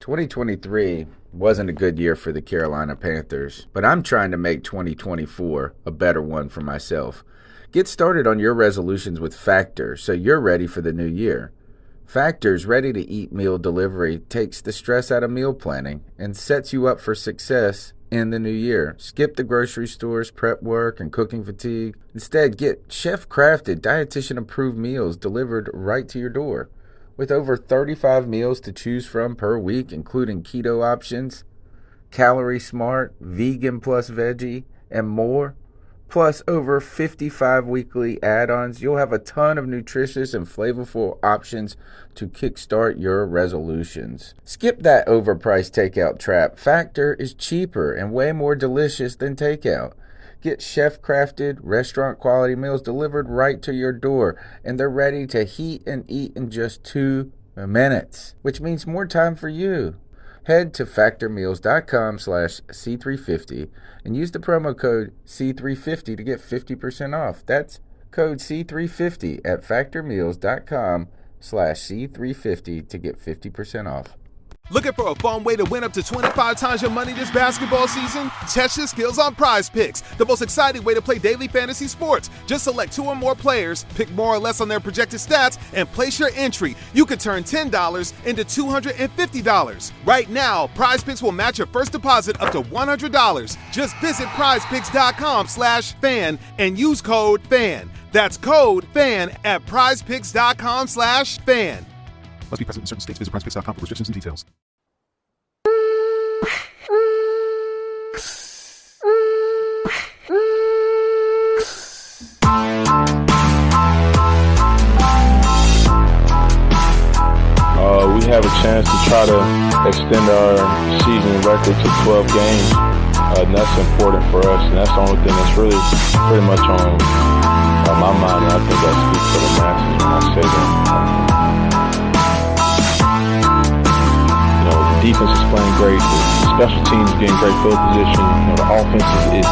2023 wasn't a good year for the Carolina Panthers, but I'm trying to make 2024 a better one for myself. Get started on your resolutions with Factor so you're ready for the new year. Factor's ready-to-eat meal delivery takes the stress out of meal planning and sets you up for success in the new year. Skip the grocery stores, prep work, and cooking fatigue. Instead, get chef-crafted, dietitian-approved meals delivered right to your door. With over 35 meals to choose from per week, including keto options, calorie smart, vegan plus veggie, and more, plus over 55 weekly add-ons, you'll have a ton of nutritious and flavorful options to kickstart your resolutions. Skip that overpriced takeout trap. Factor is cheaper and way more delicious than takeout. Get chef-crafted, restaurant-quality meals delivered right to your door, and they're ready to heat and eat in just 2 minutes, which means more time for you. Head to factormeals.com/C350 and use the promo code C350 to get 50% off. That's code C350 at factormeals.com/C350 to get 50% off. Looking for a fun way to win up to 25 times your money this basketball season? Test your skills on Prize Picks, the most exciting way to play daily fantasy sports. Just select 2 or more players, pick more or less on their projected stats, and place your entry. You could turn $10 into $250. Right now, Prize Picks will match your first deposit up to $100. Just visit prizepicks.com/fan and use code FAN. That's code FAN at prizepicks.com/fan. Must be present in certain states. Visit prizepicks.com for restrictions and details. We have a chance to try to extend our season record to 12 games. And that's important for us, and that's the only thing that's really pretty much on my mind, and I think that speaks for the masses when I say that. The defense is playing great, the special teams getting great field position, the offense is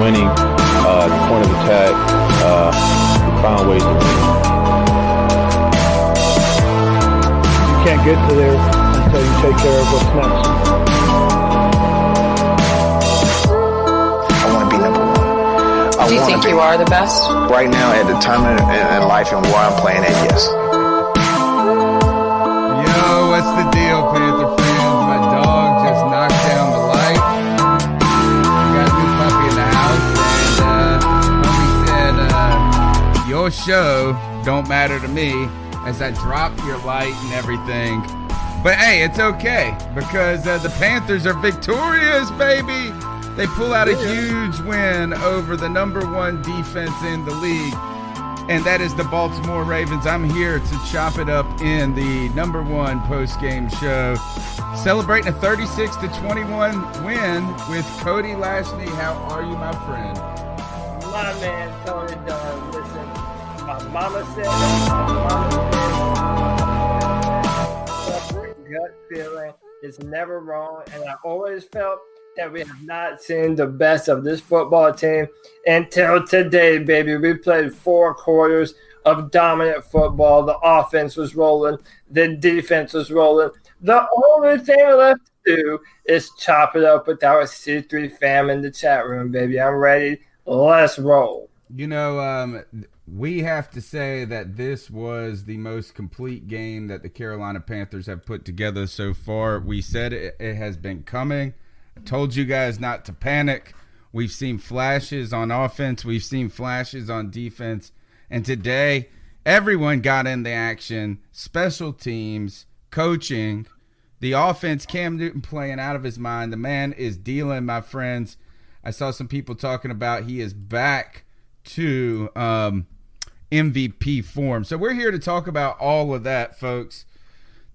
winning, the point of attack, we found ways to win. Can't get to there until you take care of what's next. I want to be number one. Do you think you are the best? Right now, at the time in life and where I'm playing at, yes. Yo, what's the deal, Panther fans? My dog just knocked down the light. We got a new puppy in the house, and homie said, your show don't matter to me as I drop your light and everything. But hey, it's okay because the Panthers are victorious, baby. They pull out a huge win over the number 1 defense in the league, and that is the Baltimore Ravens. I'm here to chop it up in the number 1 post-game show, celebrating a 36-21 win with Cody Lashney. How are you, my friend? My man, Tony Dunn. Listen, my mama said gut feeling is never wrong, and I always felt that we have not seen the best of this football team until today, baby. We played 4 quarters of dominant football. The offense was rolling. The defense was rolling. The only thing left to do is chop it up with our C3 fam in the chat room, baby. I'm ready. Let's roll. We have to say that this was the most complete game that the Carolina Panthers have put together so far. We said it has been coming. I told you guys not to panic. We've seen flashes on offense. We've seen flashes on defense. And today, everyone got in the action. Special teams, coaching, the offense, Cam Newton playing out of his mind. The man is dealing, my friends. I saw some people talking about he is back to MVP form. So we're here to talk about all of that, folks.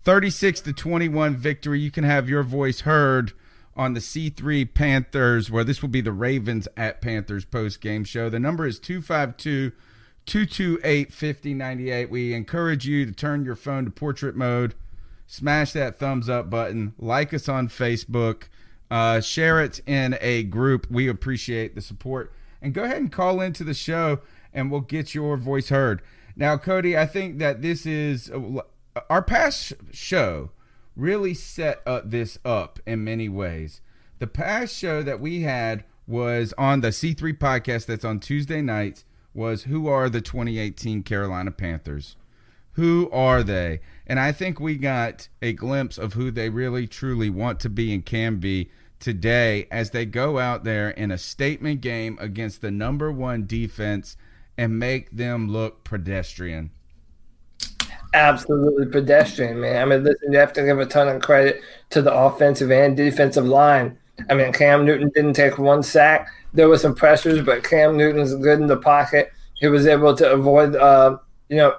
36-21 victory. You can have your voice heard on the C3 Panthers, where this will be the Ravens at Panthers post-game show. The number is 252-228-5098. We encourage you to turn your phone to portrait mode, smash that thumbs up button, like us on Facebook, share it in a group. We appreciate the support. And go ahead and call into the show, and we'll get your voice heard. Now, Cody, I think that this is our past show really set this up in many ways. The past show that we had was on the C3 podcast that's on Tuesday nights was Who Are the 2018 Carolina Panthers? Who are they? And I think we got a glimpse of who they really truly want to be and can be today as they go out there in a statement game against the number one defense and make them look pedestrian. Absolutely pedestrian, man. I mean, listen, you have to give a ton of credit to the offensive and defensive line. I mean, Cam Newton didn't take one sack. There were some pressures, but Cam Newton's good in the pocket. He was able to avoid,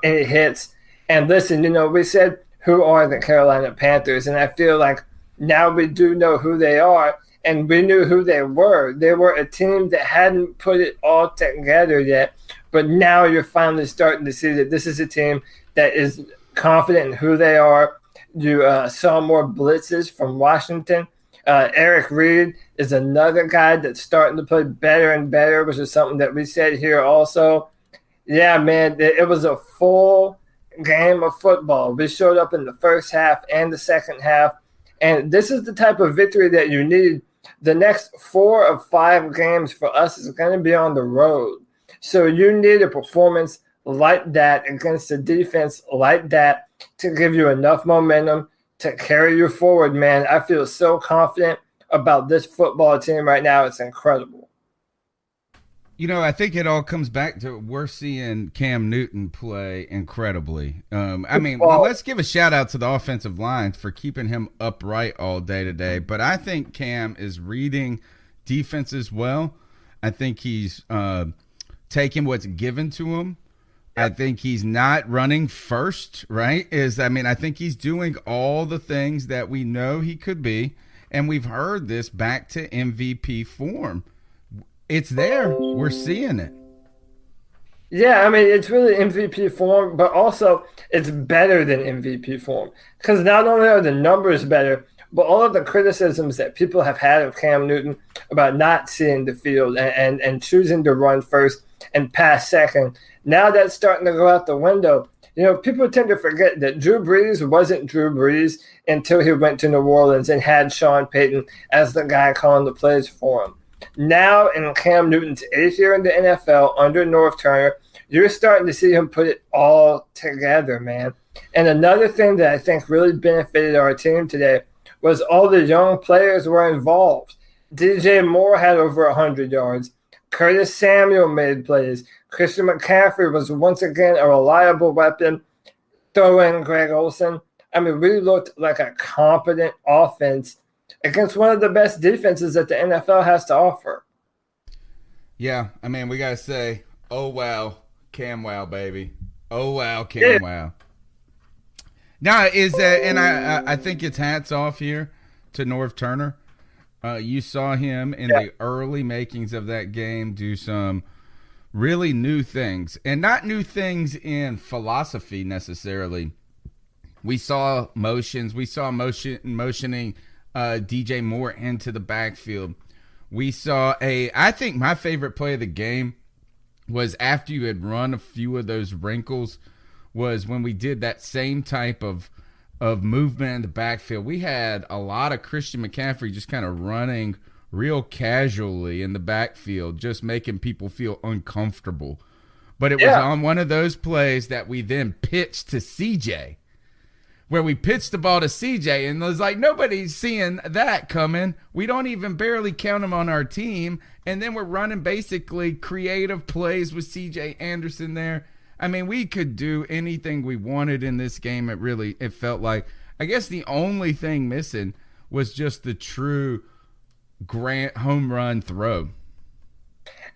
any hits. And listen, we said, who are the Carolina Panthers? And I feel like now we do know who they are, and we knew who they were. They were a team that hadn't put it all together yet, but now you're finally starting to see that this is a team that is confident in who they are. You saw more blitzes from Washington. Eric Reed is another guy that's starting to play better and better, which is something that we said here also. Yeah, man, it was a full game of football. We showed up in the first half and the second half, and this is the type of victory that you need. The next 4 of 5 games for us is going to be on the road. So you need a performance like that against a defense like that to give you enough momentum to carry you forward, man. I feel so confident about this football team right now. It's incredible. I think it all comes back to we're seeing Cam Newton play incredibly. Let's give a shout out to the offensive line for keeping him upright all day today. But I think Cam is reading defenses well. I think he's taking what's given to him. I think he's not running first, right? I think he's doing all the things that we know he could be. And we've heard this back to MVP form. It's there. We're seeing it. Yeah, it's really MVP form, but also it's better than MVP form. Because not only are the numbers better, but all of the criticisms that people have had of Cam Newton about not seeing the field and choosing to run first and pass second, now that's starting to go out the window. People tend to forget that Drew Brees wasn't Drew Brees until he went to New Orleans and had Sean Payton as the guy calling the plays for him. Now, in Cam Newton's 8th year in the NFL under North Turner, you're starting to see him put it all together, man. And another thing that I think really benefited our team today was all the young players were involved. DJ Moore had over 100 yards. Curtis Samuel made plays. Christian McCaffrey was once again a reliable weapon. Throw in Greg Olsen. We looked like a competent offense against one of the best defenses that the NFL has to offer. Yeah, we got to say, oh, wow, Cam wow, baby. Oh, wow, Cam wow. Now, I think it's hats off here to North Turner. You saw him in the early makings of that game do some really new things, and not new things in philosophy necessarily. We saw motions. We saw motioning DJ Moore into the backfield. We saw I think my favorite play of the game was after you had run a few of those wrinkles was when we did that same type of movement in the backfield. We had a lot of Christian McCaffrey just kind of running real casually in the backfield, just making people feel uncomfortable. But it was on one of those plays that we then pitched to CJ, where we pitched the ball to CJ, and it was like, nobody's seeing that coming. We don't even barely count him on our team. And then we're running basically creative plays with CJ Anderson there. We could do anything we wanted in this game. It felt like, I guess the only thing missing was just the true Grant home run throw.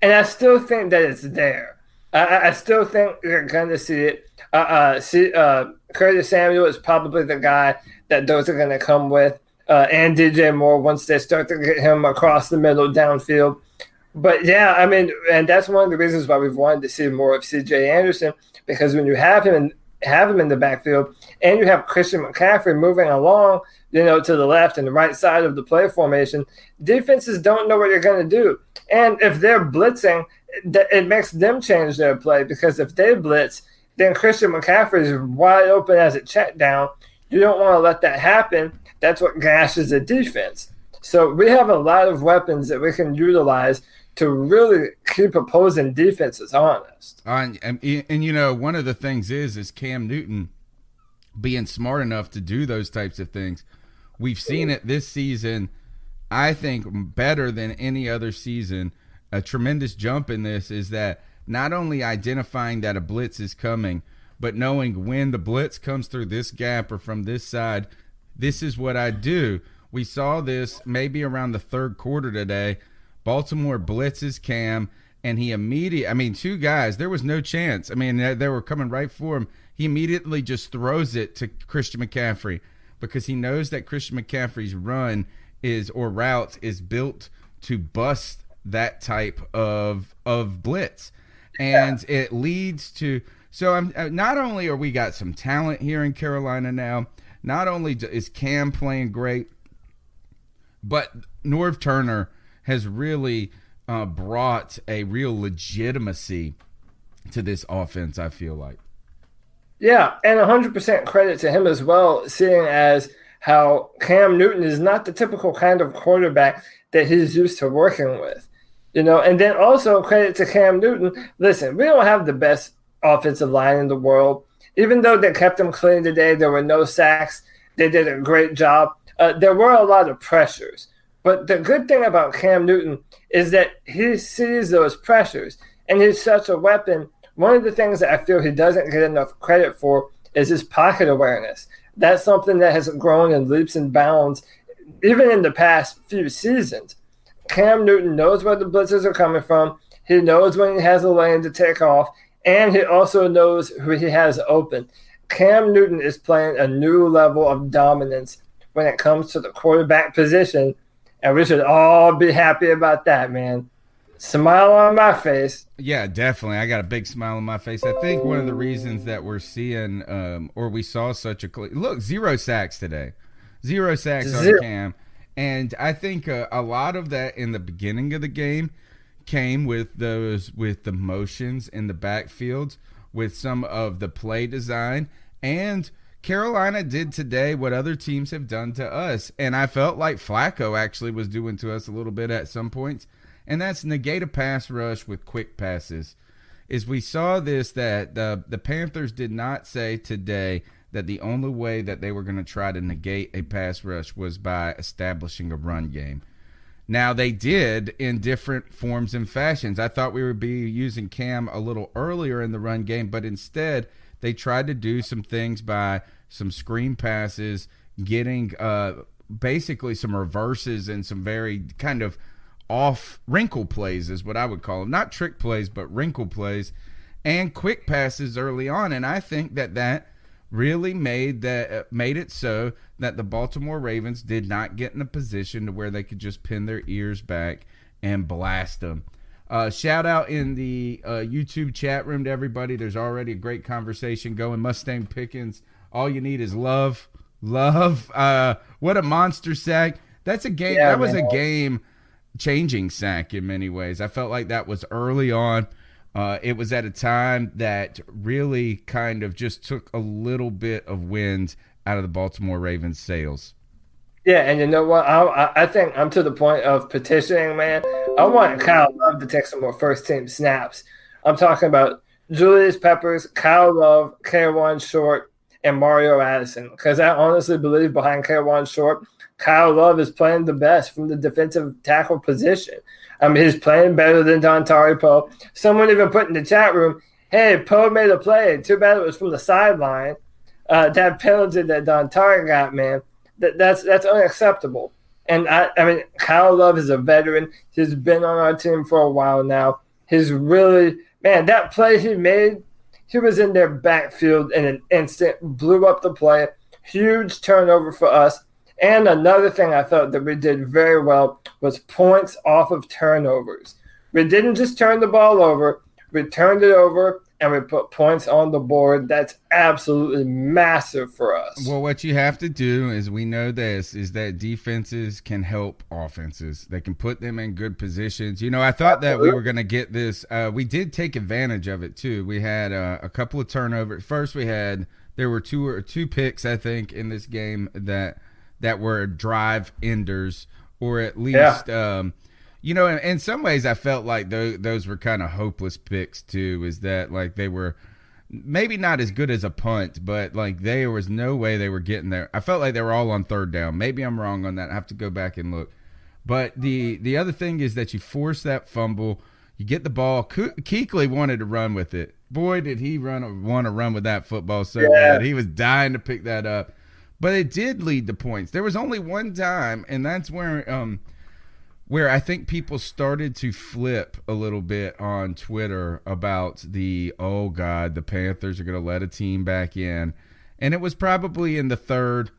And I still think that it's there. I still think you're going to see it. Curtis Samuel is probably the guy that those are going to come with, and DJ Moore once they start to get him across the middle downfield. But and that's one of the reasons why we've wanted to see more of CJ Anderson, because when you have him in the backfield and you have Christian McCaffrey moving along, to the left and the right side of the play formation, defenses don't know what you're going to do. And if they're blitzing, it makes them change their play, because if they blitz, then Christian McCaffrey is wide open as a check down. You don't want to let that happen. That's what gashes the defense. So we have a lot of weapons that we can utilize to really keep opposing defenses honest. And one of the things is Cam Newton being smart enough to do those types of things. We've seen it this season, I think, better than any other season. A tremendous jump in this is that not only identifying that a blitz is coming, but knowing when the blitz comes through this gap or from this side, this is what I do. We saw this maybe around the third quarter today. Baltimore blitzes Cam, and he two guys, there was no chance. They were coming right for him. He immediately just throws it to Christian McCaffrey because he knows that Christian McCaffrey's route is built to bust that type of blitz. And it leads to – so not only are we got some talent here in Carolina now, not only is Cam playing great, but Norv Turner has really brought a real legitimacy to this offense, I feel like. Yeah, and 100% credit to him as well, seeing as how Cam Newton is not the typical kind of quarterback that he's used to working with. And then also credit to Cam Newton. Listen, we don't have the best offensive line in the world. Even though they kept him clean today, there were no sacks. They did a great job. There were a lot of pressures. But the good thing about Cam Newton is that he sees those pressures, and he's such a weapon. One of the things that I feel he doesn't get enough credit for is his pocket awareness. That's something that has grown in leaps and bounds, even in the past few seasons. Cam Newton knows where the blitzers are coming from. He knows when he has a lane to take off, and he also knows who he has open. Cam Newton is playing a new level of dominance when it comes to the quarterback position, and we should all be happy about that, man. Smile on my face. Yeah, definitely. I got a big smile on my face. I think one of the reasons that we're seeing or we saw such a look, 0 sacks today. 0 sacks on Cam. And I think a lot of that in the beginning of the game came with the motions in the backfields, with some of the play design. And Carolina did today what other teams have done to us. And I felt like Flacco actually was doing to us a little bit at some points. And that's negate a pass rush with quick passes. We saw this, that the Panthers did not say today that the only way that they were going to try to negate a pass rush was by establishing a run game. Now, they did in different forms and fashions. I thought we would be using Cam a little earlier in the run game, but instead they tried to do some things by some screen passes, getting basically some reverses and some very kind of off wrinkle plays is what I would call them. Not trick plays, but wrinkle plays and quick passes early on. And I think that really made it so that the Baltimore Ravens did not get in a position to where they could just pin their ears back and blast them. Shout out in the YouTube chat room to everybody. There's already a great conversation going. Mustang Pickens, all you need is love. What a monster sack. That's a game. Yeah, that was a game-changing sack in many ways. I felt like that was early on. It was at a time that really kind of just took a little bit of wind out of the Baltimore Ravens' sails. Yeah, and you know what? I think I'm to the point of petitioning, man. I want Kyle Love to take some more first-team snaps. I'm talking about Julius Peppers, Kyle Love, K'Wan Short, and Mario Addison. Because I honestly believe behind K'Wan Short, Kyle Love is playing the best from the defensive tackle position. I mean, he's playing better than Dontari Poe. Someone even put in the chat room, hey, Poe made a play. Too bad it was from the sideline. That penalty that Dontari got, man, that's unacceptable. And, I mean, Kyle Love is a veteran. He's been on our team for a while now. He's really – man, that play he made, he was in their backfield in an instant, blew up the play, huge turnover for us. And another thing I felt that we did very well was points off of turnovers. We didn't just turn the ball over. We turned it over, and we put points on the board. That's absolutely massive for us. Well, what you have to do is, we know this, is that defenses can help offenses. They can put them in good positions. You know, I thought that we were going to get this. We did take advantage of it, too. We had a couple of turnovers. First, we had There were two picks, I think, in this game that were drive enders, or at least, in some ways I felt like those were kind of hopeless picks too. Is that like they were maybe not as good as a punt, but like there was no way they were getting there. I felt like they were all on third down. Maybe I'm wrong on that. I have to go back and look. But the other thing is that you force that fumble. You get the ball. Kuechly wanted to run with it. Boy, did he want to run with that football so bad. He was dying to pick that up. But it did lead to points. There was only one time, and that's where I think people started to flip a little bit on Twitter about the Panthers are going to let a team back in. And it was probably in the third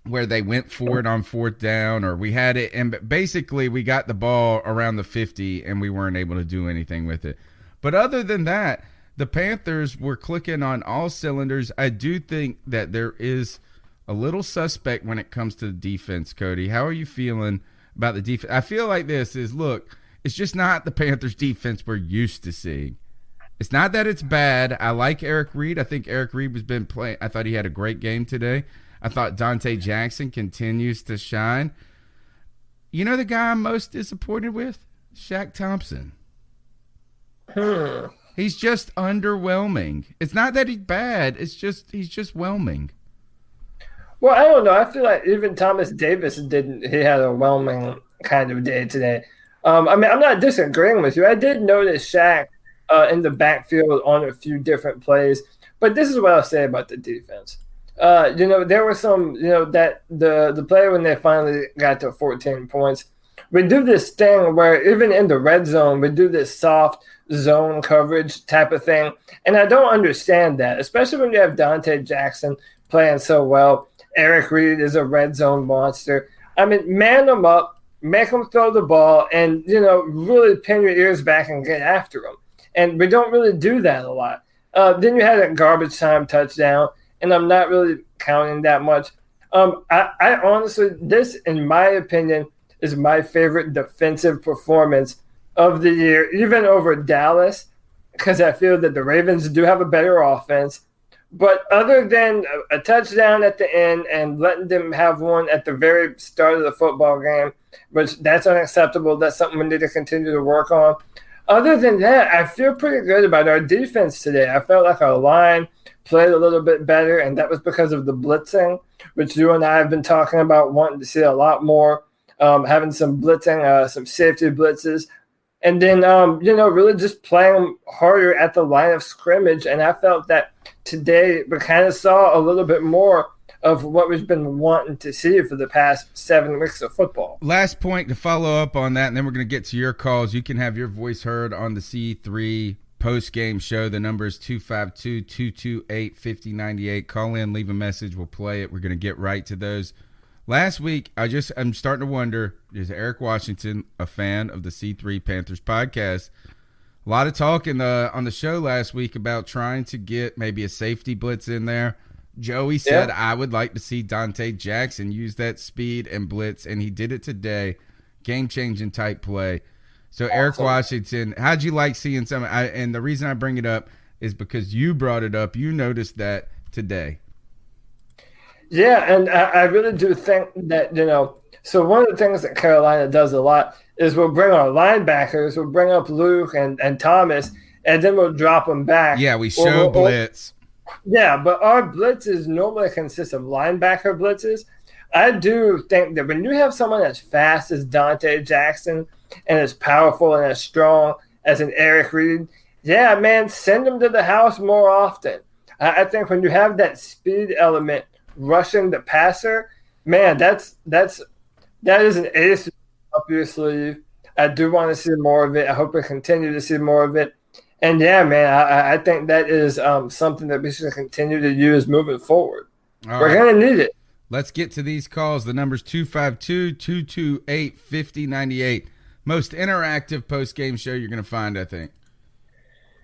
where they went for it on fourth down, or we had it, and basically we got the ball around the 50 and we weren't able to do anything with it. But other than that, the Panthers were clicking on all cylinders. I do think that there is a little suspect when it comes to the defense, Cody. How are you feeling about the defense? I feel like it's just not the Panthers defense we're used to seeing. It's not that it's bad. I like Eric Reed. I think Eric Reed has been playing. I thought he had a great game today. I thought Dante Jackson continues to shine. You know the guy I'm most disappointed with? Shaq Thompson. He's just underwhelming. It's not that he's bad. It's just he's just whelming. Well, I don't know. I feel like even Thomas Davis he had a whelming kind of day today. I'm not disagreeing with you. I did notice Shaq in the backfield on a few different plays, but this is what I'll say about the defense. There were some, that the play when they finally got to 14 points, we do this thing where even in the red zone, we do this soft zone coverage type of thing. And I don't understand that, especially when you have Dante Jackson playing so well. Eric Reed is a red zone monster. I mean, man them up, make them throw the ball, and, really pin your ears back and get after them. And we don't really do that a lot. Then you had a garbage time touchdown, and I'm not really counting that much. I honestly, this, in my opinion, is my favorite defensive performance of the year, even over Dallas, because I feel that the Ravens do have a better offense. But other than a touchdown at the end and letting them have one at the very start of the football game, which that's unacceptable. That's something we need to continue to work on. Other than that, I feel pretty good about our defense today. I felt like our line played a little bit better, and that was because of the blitzing, which you and I have been talking about wanting to see a lot more, having some blitzing, some safety blitzes, and then, really just playing harder at the line of scrimmage. And I felt that today we kind of saw a little bit more of what we've been wanting to see for the past 7 weeks of football. Last point to follow up on that, and then we're going to get to your calls. You can have your voice heard on the C3 post-game show. The number is 252-228-5098. Call in, leave a message. We'll play it. We're going to get right to those. Last week, I'm starting to wonder, is Eric Washington a fan of the C3 Panthers podcast? A lot of talk on the show last week about trying to get maybe a safety blitz in there. Joey said, I would like to see Dante Jackson use that speed and blitz, and he did it today. Game-changing type play. So, awesome. Eric Washington, how'd you like seeing some? And the reason I bring it up is because you brought it up. You noticed that today. Yeah, and I really do think that, so one of the things that Carolina does a lot is we'll bring our linebackers, we'll bring up Luke and Thomas, and then we'll drop them back. Yeah, we show blitz. Yeah, but our blitzes normally consist of linebacker blitzes. I do think that when you have someone as fast as Dante Jackson and as powerful and as strong as an Eric Reed, yeah, man, send them to the house more often. I think when you have that speed element rushing the passer, man, that is an ace up your sleeve. I do want to see more of it. I hope we continue to see more of it. And yeah, man, I think that is something that we should continue to use moving forward. We're going to need it. Let's get to these calls. The number's 252-228-5098. Most interactive post-game show you're going to find, I think.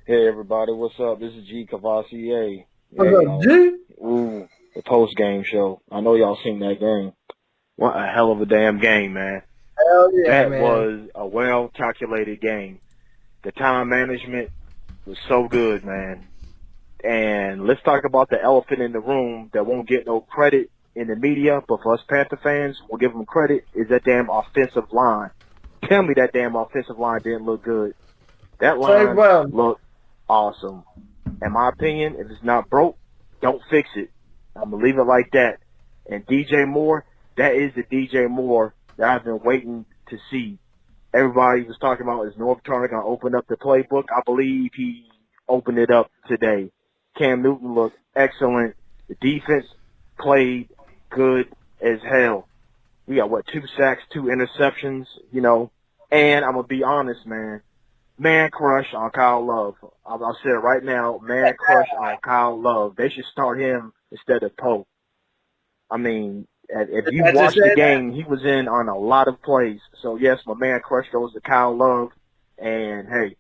Hey, everybody. What's up? This is G. Cavassier. What's up, G? Ooh, the post-game show. I know y'all seen that game. What a hell of a damn game, man. Hell yeah, that man. was a well-calculated game. The time management was so good, man. And let's talk about the elephant in the room that won't get no credit in the media, but for us Panther fans, we'll give them credit, is that damn offensive line. Tell me that damn offensive line didn't look good. That line looked awesome. In my opinion, if it's not broke, don't fix it. I'm going to leave it like that. And DJ Moore, that is the DJ Moore that I've been waiting to see. Everybody was talking about, is North Turner going to open up the playbook? I believe he opened it up today. Cam Newton looked excellent. The defense played good as hell. We got, 2 sacks, 2 interceptions, And I'm going to be honest, man crush on Kyle Love. I'll say it right now, man crush on Kyle Love. They should start him instead of Pope. I mean, if you watch the game, he was in on a lot of plays. So, yes, my man crush goes to Kyle Love. And, hey,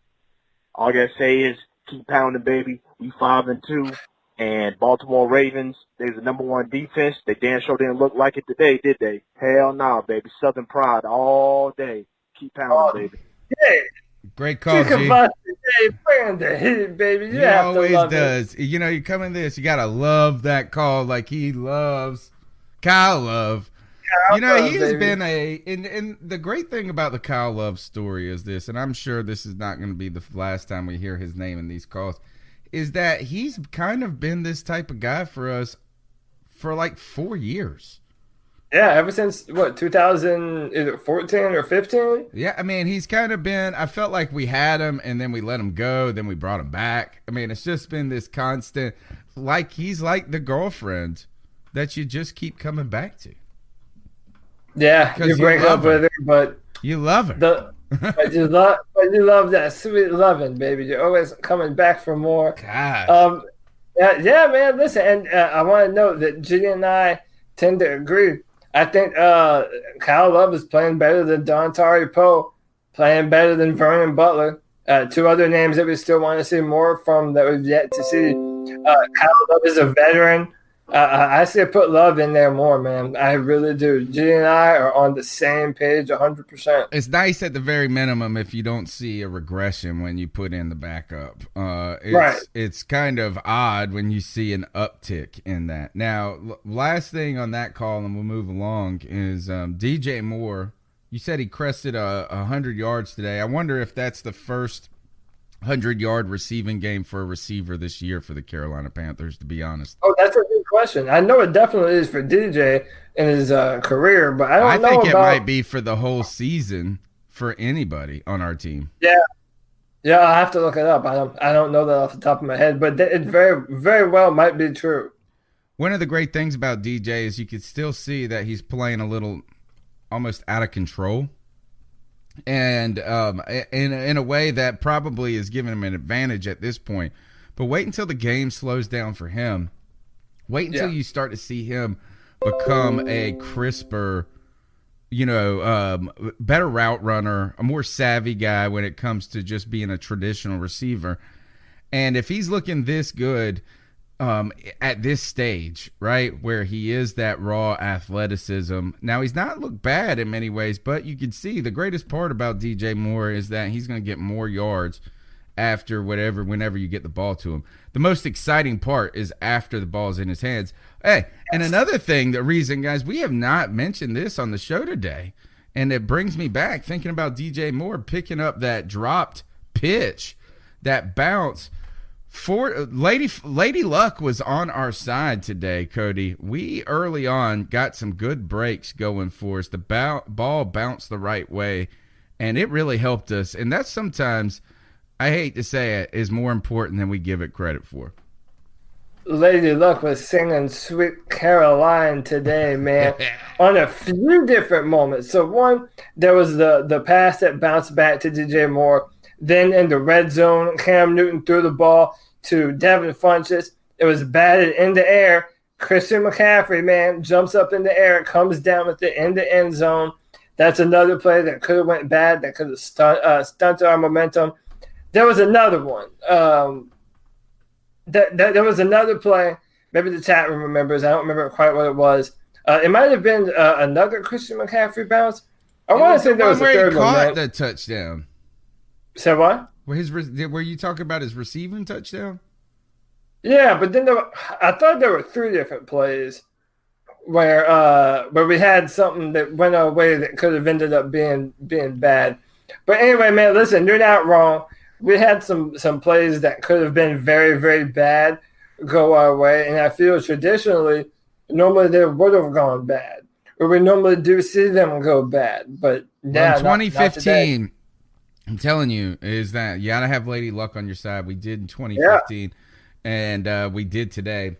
all I got to say is keep pounding, baby. We 5-2. And Baltimore Ravens, they're the number 1 defense. They damn sure didn't look like it today, did they? Hell no, baby. Southern pride all day. Keep pounding, baby. Yeah. Great call, G. Bring the heat, baby. You have always to love does. It. You come in this, you gotta love that call like he loves Kyle Love. He has been and the great thing about the Kyle Love story is this, and I'm sure this is not going to be the last time we hear his name in these calls, is that he's kind of been this type of guy for us for like 4 years. Yeah, ever since, 2014 or 15? Yeah, I mean, he's kind of been, I felt like we had him, and then we let him go, then we brought him back. I mean, it's just been this constant, like he's like the girlfriend that you just keep coming back to. Yeah, you break up with her, but... You love her. But you love that sweet loving, baby. You're always coming back for more. God. Yeah, man, listen, and I want to note that G and I tend to agree. I think Kyle Love is playing better than Dontari Poe, playing better than Vernon Butler. 2 other names that we still want to see more from that we've yet to see. Kyle Love is a veteran. I say put Love in there more, man. I really do. G and I are on the same page 100%. It's nice at the very minimum if you don't see a regression when you put in the backup. Right. It's kind of odd when you see an uptick in that. Now, last thing on that call, and we'll move along, is DJ Moore. You said he crested 100 yards today. I wonder if that's the first 100-yard receiving game for a receiver this year for the Carolina Panthers, to be honest. Oh, that's a good question. I know it definitely is for DJ in his career, but I think it might be for the whole season for anybody on our team. Yeah, I'll have to look it up. I don't know that off the top of my head, but it very, very well might be true. One of the great things about DJ is you can still see that he's playing a little almost out of control. And in a way that probably is giving him an advantage at this point. But wait until the game slows down for him. Wait until you start to see him become a crisper, better route runner, a more savvy guy when it comes to just being a traditional receiver. And if he's looking this good at this stage, right, where he is that raw athleticism. Now, he's not looked bad in many ways, but you can see the greatest part about DJ Moore is that he's going to get more yards after whenever you get the ball to him. The most exciting part is after the ball's in his hands. Hey, and another thing, the reason, guys, we have not mentioned this on the show today, and it brings me back thinking about DJ Moore picking up that dropped pitch, that bounce. Lady Luck was on our side today, Cody. We early on got some good breaks going for us. The ball bounced the right way, and it really helped us. And that's sometimes, I hate to say it, is more important than we give it credit for. Lady Luck was singing Sweet Caroline today, man, on a few different moments. So one, there was the pass that bounced back to DJ Moore. Then in the red zone, Cam Newton threw the ball to Devin Funchess. It was batted in the air. Christian McCaffrey, man, jumps up in the air, comes down with it in the end zone. That's another play that could have went bad, that could have stunted our momentum. There was another one. There was another play. Maybe the chat room remembers. I don't remember quite what it was. It might have been another Christian McCaffrey bounce. I want to say there was a third one. Where he caught the touchdown. Say what? Were you talking about his receiving touchdown? Yeah, but then I thought there were three different plays where we had something that went our way that could have ended up being bad. But anyway, man, listen, you're not wrong. We had some plays that could have been very, very bad go our way, and I feel traditionally normally they would have gone bad. Or we normally do see them go bad, but Well, now in not 2015, I'm telling you, is that you gotta have Lady Luck on your side. We did in 2015, and we did today.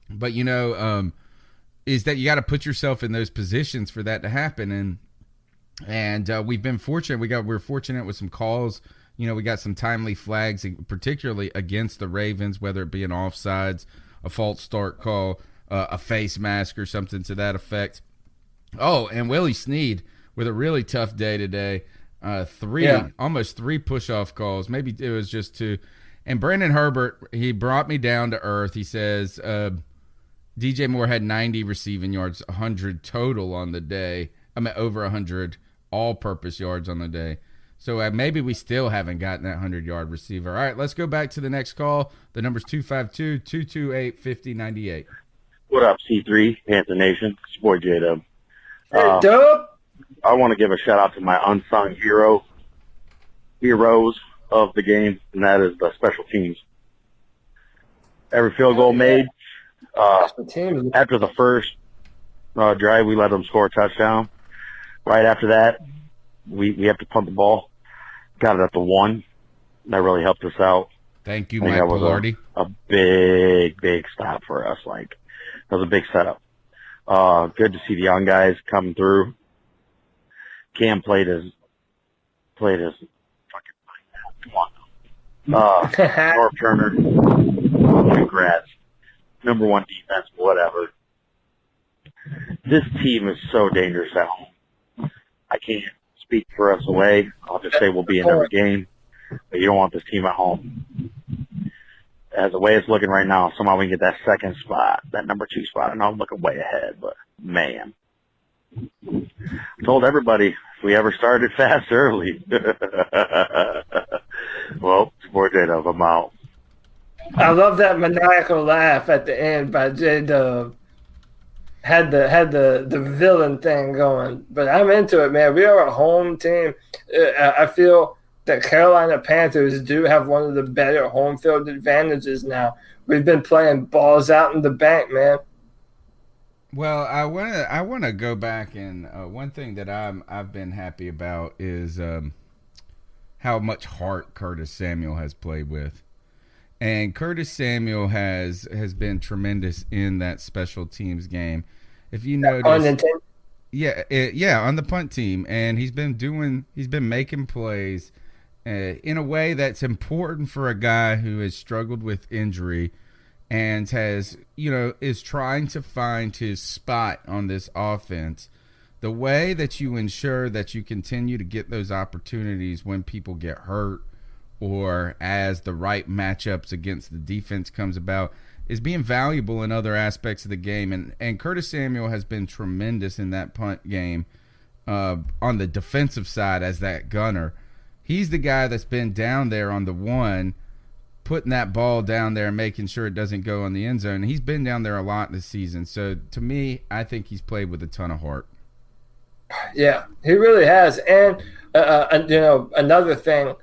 But is that you got to put yourself in those positions for that to happen, and we've been fortunate. We're fortunate with some calls. We got some timely flags, particularly against the Ravens, whether it be an offsides, a false start call, a face mask, or something to that effect. Oh, and Willie Snead with a really tough day today. Almost three push-off calls. Maybe it was just two. And Brandon Herbert, he brought me down to earth. He says DJ Moore had 90 receiving yards, 100 total on the day. I mean, over 100 all-purpose yards on the day. So maybe we still haven't gotten that 100-yard receiver. All right, let's go back to the next call. The number's 252-228-5098. What up, C3, Panther Nation? It's your boy J-Dub. Hey, Dub. I want to give a shout-out to my unsung heroes of the game, and that is the special teams. Every field goal made. After the first drive, we let them score a touchdown. Right after that, we have to punt the ball. Got it at the 1. That really helped us out. Thank you, Mike Pilardi. A big stop for us. Like, that was a big setup. Good to see the young guys coming through. Cam played his fucking come on. North Turner, congrats. Number 1 defense, whatever. This team is so dangerous at home. I can't speak for us away. I'll just say we'll be in every game, but you don't want this team at home. As the way it's looking right now, somehow we can get that second spot, that number 2 spot. I know I'm looking way ahead, but man. I told everybody if we ever started fast early. Well, sport J-Dub, I'm out. I love that maniacal laugh at the end by J-Dub. Had the villain thing going, but I'm into it, man. We are a home team. I feel that Carolina Panthers do have one of the better home field advantages now. We've been playing balls out in the bank, man. Well, I want to go back, and one thing that I've been happy about is how much heart Curtis Samuel has played with. And Curtis Samuel has been tremendous in that special teams game. If you notice, on the on the punt team, and he's been making plays in a way that's important for a guy who has struggled with injury and is trying to find his spot on this offense. The way that you ensure that you continue to get those opportunities when people get hurt or as the right matchups against the defense comes about is being valuable in other aspects of the game. And Curtis Samuel has been tremendous in that punt game on the defensive side as that gunner. He's the guy that's been down there on the 1, putting that ball down there and making sure it doesn't go in the end zone. He's been down there a lot this season. So, to me, I think he's played with a ton of heart. Yeah, he really has. And, another thing,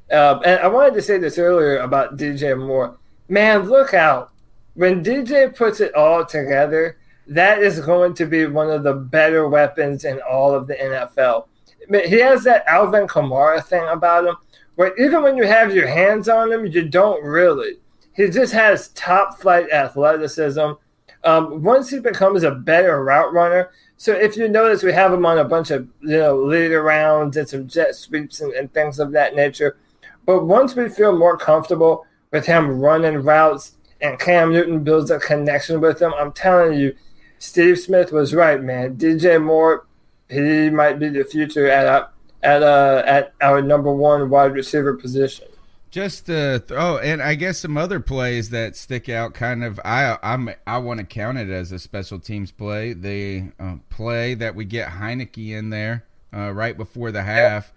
and I wanted to say this earlier about DJ Moore. Man, look out. When DJ puts it all together, that is going to be one of the better weapons in all of the NFL. He has that Alvin Kamara thing about him, where even when you have your hands on him, you don't really. He just has top-flight athleticism. Once he becomes a better route runner, so if you notice, we have him on a bunch of lead arounds and some jet sweeps and things of that nature. But once we feel more comfortable with him running routes and Cam Newton builds a connection with him, I'm telling you, Steve Smith was right, man. DJ Moore, he might be the future at our number 1 wide receiver position. Just and I guess some other plays that stick out. Kind of, I want to count it as a special teams play. The play that we get Heineke in there right before the half,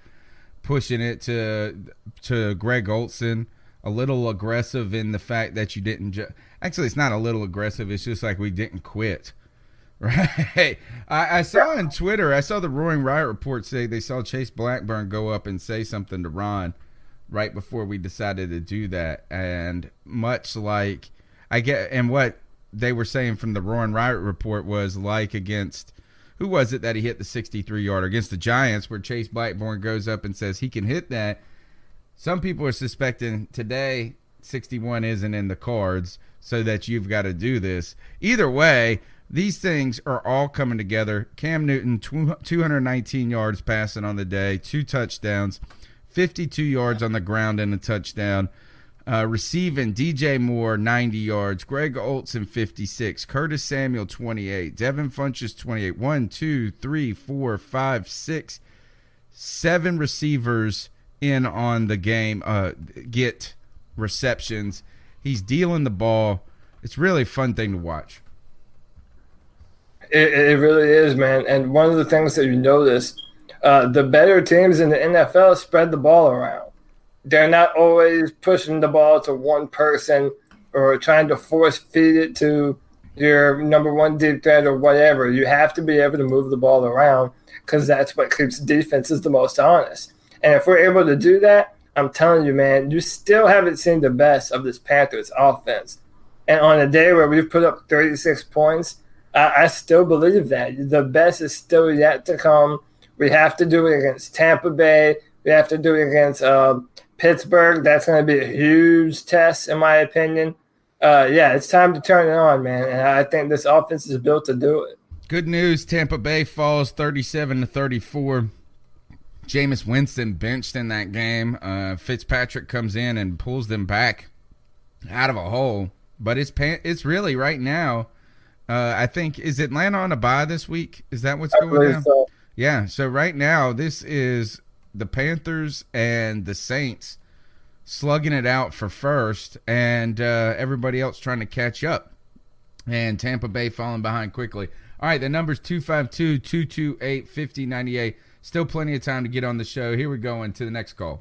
pushing it to Greg Olson a little aggressive in the fact that you didn't actually, it's not a little aggressive. It's just like we didn't quit. Right. I saw on Twitter, I saw the Roaring Riot Report say they saw Chase Blackburn go up and say something to Ron right before we decided to do that. And much like and what they were saying from the Roaring Riot Report was like against, who was it that he hit the 63-yarder against the Giants, where Chase Blackburn goes up and says he can hit that. Some people are suspecting today 61 isn't in the cards, so that you've got to do this. Either way, these things are all coming together. Cam Newton, 219 yards passing on the day, 2 touchdowns, 52 yards on the ground and a touchdown. Receiving, DJ Moore, 90 yards. Greg Olsen, 56. Curtis Samuel, 28. Devin Funchess, 28. 1, 2, 3, 4, 5, 6, 7 receivers in on the game get receptions. He's dealing the ball. It's really a fun thing to watch. It really is, man. And one of the things that you notice, the better teams in the NFL spread the ball around. They're not always pushing the ball to one person or trying to force feed it to your number one deep threat or whatever. You have to be able to move the ball around because that's what keeps defenses the most honest. And if we're able to do that, I'm telling you, man, you still haven't seen the best of this Panthers offense. And on a day where we've put up 36 points, I still believe that. The best is still yet to come. We have to do it against Tampa Bay. We have to do it against Pittsburgh. That's going to be a huge test, in my opinion. It's time to turn it on, man. And I think this offense is built to do it. Good news, Tampa Bay falls 37-34. Jameis Winston benched in that game. Fitzpatrick comes in and pulls them back out of a hole. But it's really right now, I think, is Atlanta on a bye this week? Is that what's going on? So. Yeah, so right now this is the Panthers and the Saints slugging it out for first, and everybody else trying to catch up. And Tampa Bay falling behind quickly. All right, the number's 252-228-5098. Still plenty of time to get on the show. Here we go into the next call.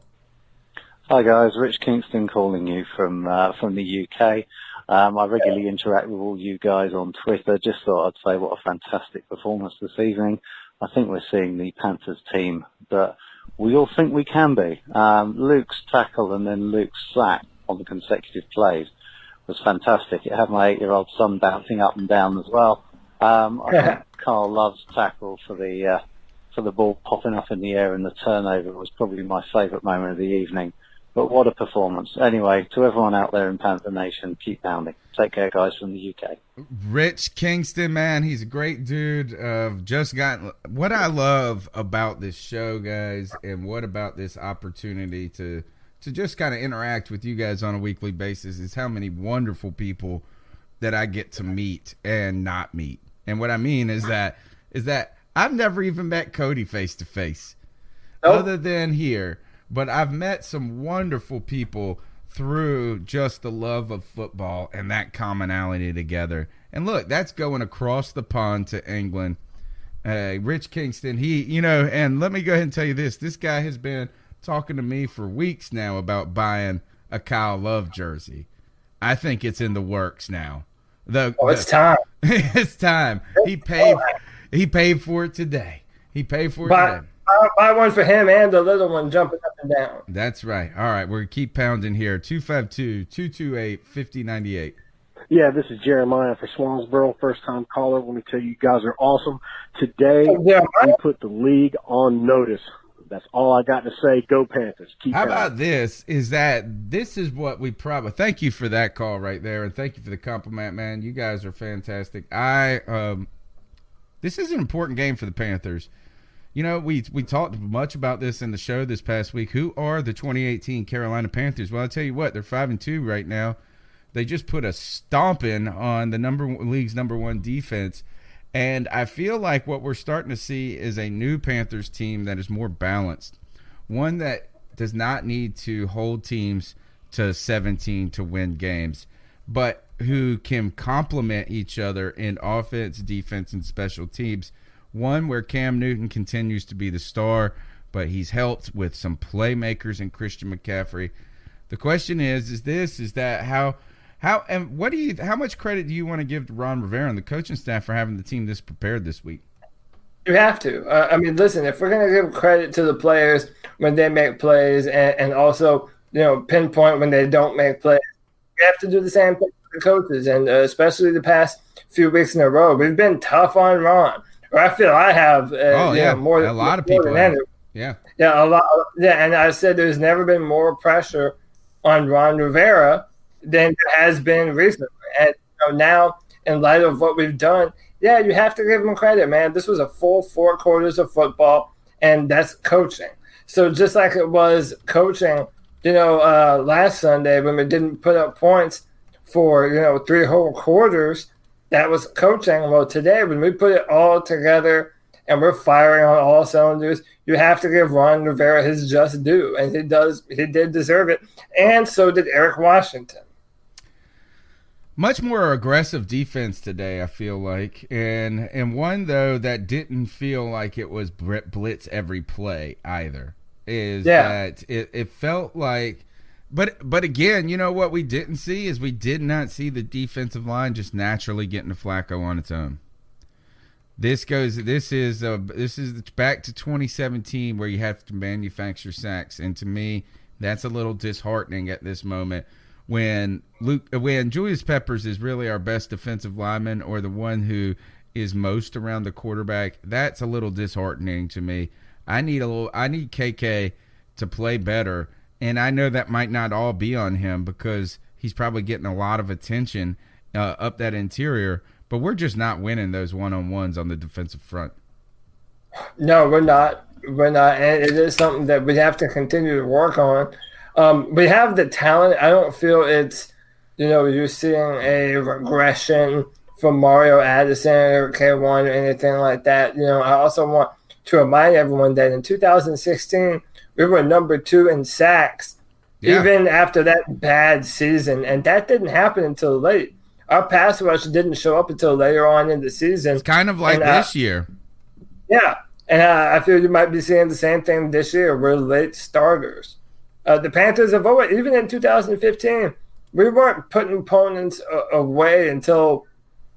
Hi guys, Rich Kingston calling you from the UK. I regularly interact with all you guys on Twitter. Just thought I'd say what a fantastic performance this evening. I think we're seeing the Panthers team that we all think we can be. Luke's tackle and then Luke's sack on the consecutive plays was fantastic. It had my 8-year-old son bouncing up and down as well. I think Carl Love's tackle for the ball popping up in the air and the turnover was probably my favourite moment of the evening. But what a performance. Anyway, to everyone out there in Panther Nation, keep pounding. Take care, guys, from the UK. Rich Kingston, man, he's a great dude. What I love about this show, guys, and what about this opportunity to just kind of interact with you guys on a weekly basis is how many wonderful people that I get to meet and not meet. And what I mean is that I've never even met Cody face to face, other than here. But I've met some wonderful people through just the love of football and that commonality together. And look, that's going across the pond to England. Rich Kingston, and let me go ahead and tell you this. This guy has been talking to me for weeks now about buying a Kyle Love jersey. I think it's in the works now. It's time. It's time. He paid for it today. Today. Buy one for him and the little one jumping up and down. That's right. All right, we're going to keep pounding here. 252-228-5098. Yeah, this is Jeremiah for Swansboro, first-time caller. Let me tell you, you guys are awesome. Today, we put the league on notice. That's all I got to say. Go Panthers. Keep How pounding. about this? This is what we probably – thank you for that call right there, and thank you for the compliment, man. You guys are fantastic. This is an important game for the Panthers. You know, we talked much about this in the show this past week. Who are the 2018 Carolina Panthers? Well, I'll tell you what, they're 5-2 right now. They just put a stomping on the league's number one defense. And I feel like what we're starting to see is a new Panthers team that is more balanced. One that does not need to hold teams to 17 to win games, but who can complement each other in offense, defense, and special teams. One where Cam Newton continues to be the star, but he's helped with some playmakers in Christian McCaffrey. The question is that how and how much credit do you want to give to Ron Rivera and the coaching staff for having the team this prepared this week? You have to. I mean, listen, if we're going to give credit to the players when they make plays and also, pinpoint when they don't make plays, we have to do the same thing for the coaches. And especially the past few weeks in a row, we've been tough on Ron. Or I feel I have more a lot of people have. Yeah, a lot. Yeah, and I said there's never been more pressure on Ron Rivera than there has been recently. And now, in light of what we've done, yeah, you have to give him credit, man. This was a full 4 quarters of football, and that's coaching. So just like it was coaching, last Sunday when we didn't put up points for, 3 whole quarters, that was coaching. Well, today when we put it all together and we're firing on all cylinders, you have to give Ron Rivera his just due, and he did deserve it, and so did Eric Washington. Much more aggressive defense today, I feel like, and one though that didn't feel like it was blitz every play either. That it felt like, but again, what we didn't see is we did not see the defensive line just naturally getting to Flacco on its own. This is back to 2017 where you have to manufacture sacks, and to me, that's a little disheartening at this moment. When Julius Peppers is really our best defensive lineman or the one who is most around the quarterback, that's a little disheartening to me. I need KK to play better, and I know that might not all be on him because he's probably getting a lot of attention up that interior, but we're just not winning those one-on-ones on the defensive front. No, we're not. We're not, and it is something that we have to continue to work on. We have the talent. I don't feel it's, you're seeing a regression from Mario Addison or K1 or anything like that. I also want to remind everyone that in 2016, we were number 2 in sacks, even after that bad season. And that didn't happen until late. Our pass rush didn't show up until later on in the season. It's kind of like this year. Yeah. And I feel you might be seeing the same thing this year. We're late starters. The Panthers have always, even in 2015, we weren't putting opponents away until,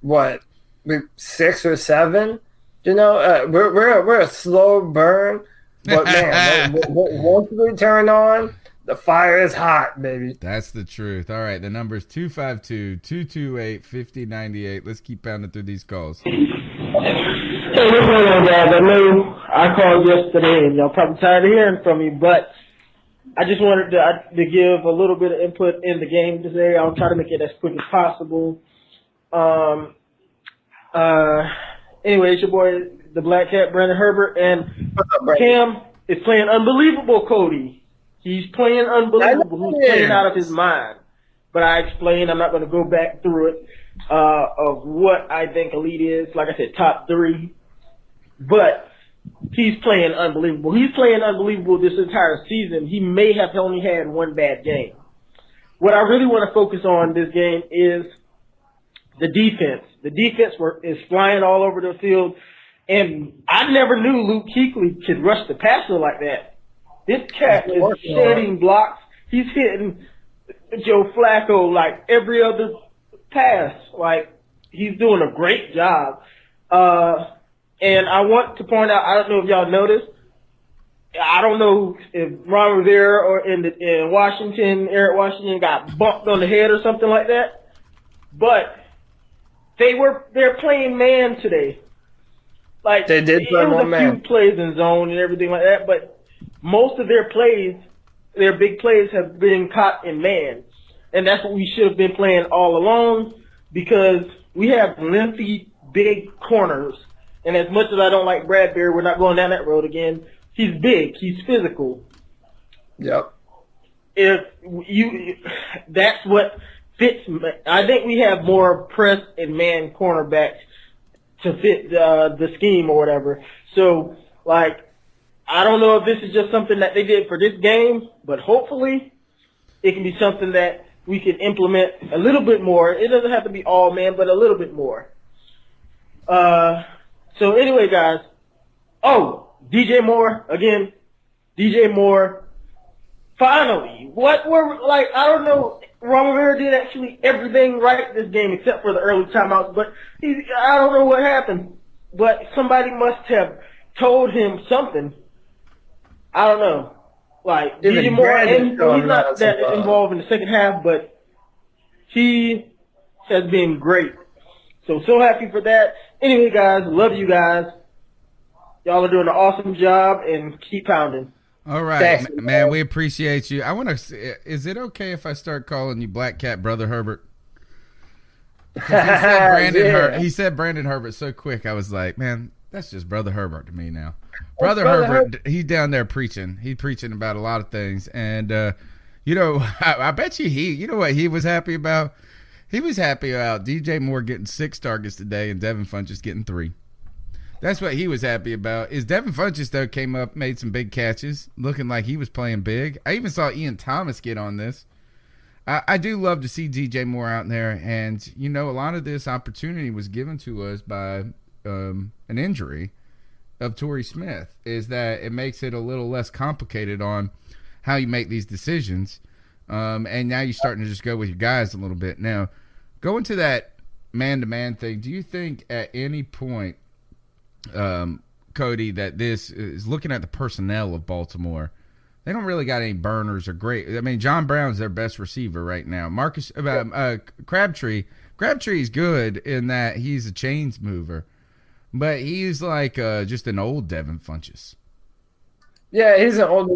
6 or 7? We're a slow burn. But, man, once we turn on, the fire is hot, baby. That's the truth. All right, the number is 252-228-5098. Let's keep pounding through these calls. Hey, what's going on, guys? I know I called yesterday, and y'all probably tired of hearing from me, but I just wanted to give a little bit of input in the game today. I'll try to make it as quick as possible. Anyway, it's your boy, the Black Cat, Brandon Herbert, and Cam is playing unbelievable, Cody. He's playing unbelievable. He's playing out of his mind. But I explained, I'm not going to go back through it, of what I think Elite is. Like I said, top 3. But he's playing unbelievable. He's playing unbelievable this entire season. He may have only had one bad game. What I really want to focus on this game is the defense. The defense is flying all over the field. And I never knew Luke Kuechly could rush the passer like that. This cat is shedding blocks. He's hitting Joe Flacco like every other pass. Like, he's doing a great job. And I want to point out, I don't know if y'all noticed, I don't know if Ron Rivera or in Washington, Eric Washington got bumped on the head or something like that, but they're playing man today. Like, they did play there was one a man. few plays in zone and everything like that, but most of their plays, their big plays, have been caught in man, and that's what we should have been playing all along because we have lengthy, big corners. And as much as I don't like Bradbury, we're not going down that road again. He's big. He's physical. Yep. That's what fits. I think we have more press and man cornerbacks to fit the scheme or whatever. So, like, I don't know if this is just something that they did for this game, but hopefully it can be something that we can implement a little bit more. It doesn't have to be all man, but a little bit more. So anyway, guys. Oh, DJ Moore, again. DJ Moore Finally. What were, like, I don't know. Ron Rivera did actually everything right this game except for the early timeouts, but I don't know what happened. But somebody must have told him something. I don't know. Like, DJ Moore, and he's not that involved in the second half, but he has been great. So happy for that. Anyway, guys, love you guys. Y'all are doing an awesome job, and keep pounding. All right, man, we appreciate you. I want to. Is it okay if I start calling you Black Cat Brother Herbert? He said he said Brandon Herbert so quick. I was like, man, that's just Brother Herbert to me now. Brother Herbert, he's down there preaching. He's preaching about a lot of things, and you know, I bet you know what he was happy about. He was happy about DJ Moore getting 6 targets today and Devin Funchess getting 3. That's what he was happy about. Is Devin Funchess, though, came up, made some big catches, looking like he was playing big. I even saw Ian Thomas get on this. I do love to see DJ Moore out there, and, you know, a lot of this opportunity was given to us by an injury of Torrey Smith, is that it makes it a little less complicated on how you make these decisions, and now you're starting to just go with your guys a little bit. Now, going to that man-to-man thing, do you think at any point, Cody, that this is looking at the personnel of Baltimore, they don't really got any burners or great. I mean, John Brown's their best receiver right now. Crabtree's good in that he's a chains mover, but he's like just an old Devin Funchess. Yeah, he's an older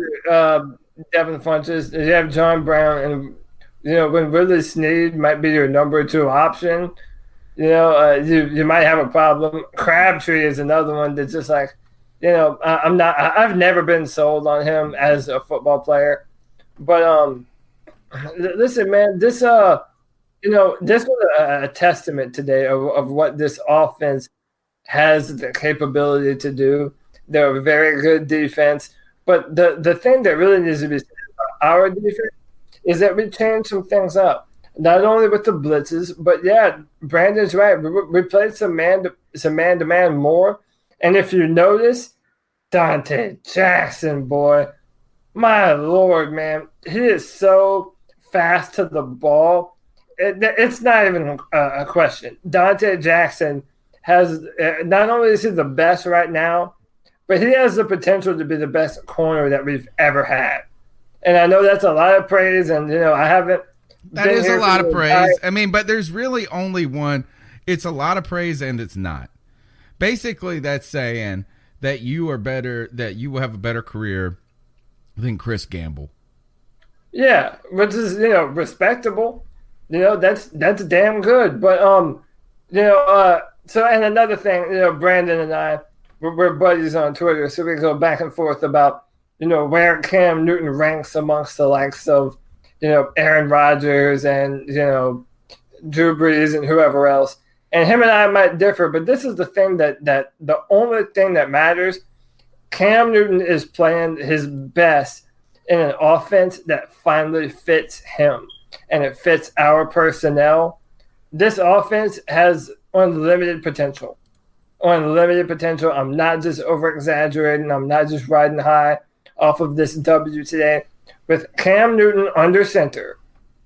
Devin Funchess. You have John Brown, and you know when Willie Snead might be your number 2 option. You know, you might have a problem. Crabtree is another one that's just like, you know, I've never been sold on him as a football player. But listen, man, this you know, this was a testament today of what this offense has the capability to do. They're a very good defense. But the thing that really needs to be said about our defense is that we changed some things up. Not only with the blitzes, but yeah, Brandon's right. We played some man-to-man more. And if you notice, Dante Jackson, boy, my Lord, man, he is so fast to the ball. It's not even a question. Dante Jackson has not only is he the best right now, but he has the potential to be the best corner that we've ever had. And I know that's a lot of praise, and you know I haven't. That is a lot of praise. I mean, but there's really only one. It's a lot of praise and it's not. Basically, that's saying that you are better, that you will have a better career than Chris Gamble. Yeah, which is, you know, respectable. You know, that's damn good. But, you know, so, and another thing, you know, Brandon and I, we're buddies on Twitter, so we go back and forth about, you know, where Cam Newton ranks amongst the likes of, you know, Aaron Rodgers and, you know, Drew Brees and whoever else. And him and I might differ, but this is the thing that the only thing that matters, Cam Newton is playing his best in an offense that finally fits him and it fits our personnel. This offense has unlimited potential. Unlimited potential. I'm not just over-exaggerating. I'm not just riding high off of this W today. With Cam Newton under center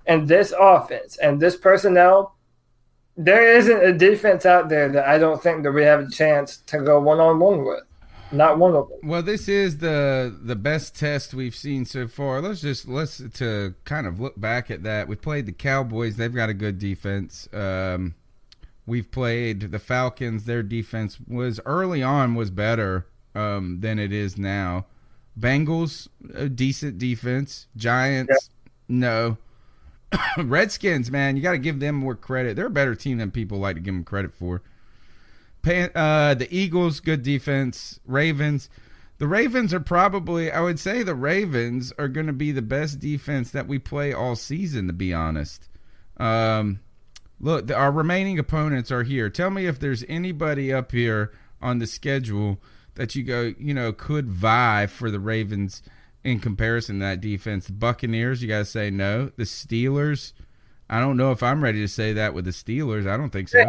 and this offense and this personnel, there isn't a defense out there that I don't think that we have a chance to go one-on-one with. Not one of them. Well, this is the best test we've seen so far. Let's to kind of look back at that. We played the Cowboys. They've got a good defense. We've played the Falcons. Their defense was early on was better than it is now. Bengals, a decent defense. Giants, no. Redskins, man, you got to give them more credit. They're a better team than people like to give them credit for. The Eagles, good defense. Ravens. The Ravens are probably, I would say the Ravens are going to be the best defense that we play all season, to be honest. Look, our remaining opponents are here. Tell me if there's anybody up here on the schedule that you go, you know, could vie for the Ravens in comparison to that defense. The Buccaneers, you got to say no. The Steelers, I don't know if I'm ready to say that with the Steelers. I don't think so.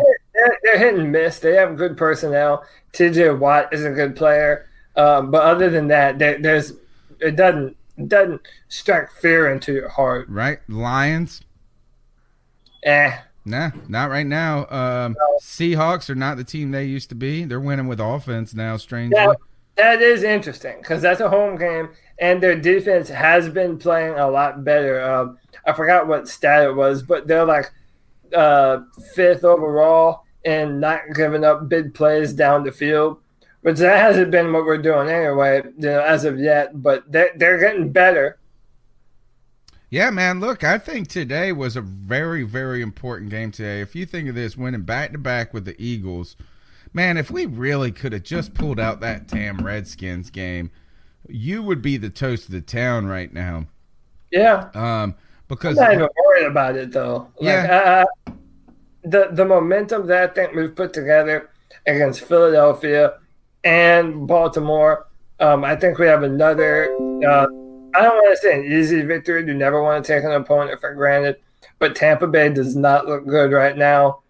They're hit and miss. They have good personnel. TJ Watt is a good player. But other than that, doesn't strike fear into your heart. Right? Lions? Nah, not right now. Seahawks are not the team they used to be. They're winning with offense now, strangely. That is interesting because that's a home game, and their defense has been playing a lot better. I forgot what stat it was, but they're like 5th overall and not giving up big plays down the field, which that hasn't been what we're doing anyway, as of yet. But they're getting better. Yeah, man, look, I think today was a very, very important game today. If you think of this, winning back-to-back with the Eagles, man, if we really could have just pulled out that damn Redskins game, you would be the toast of the town right now. Yeah. Because I'm not even worried about it, though. Yeah. The momentum that I think we've put together against Philadelphia and Baltimore, I think we have another I don't want to say an easy victory. You never want to take an opponent for granted. But Tampa Bay does not look good right now.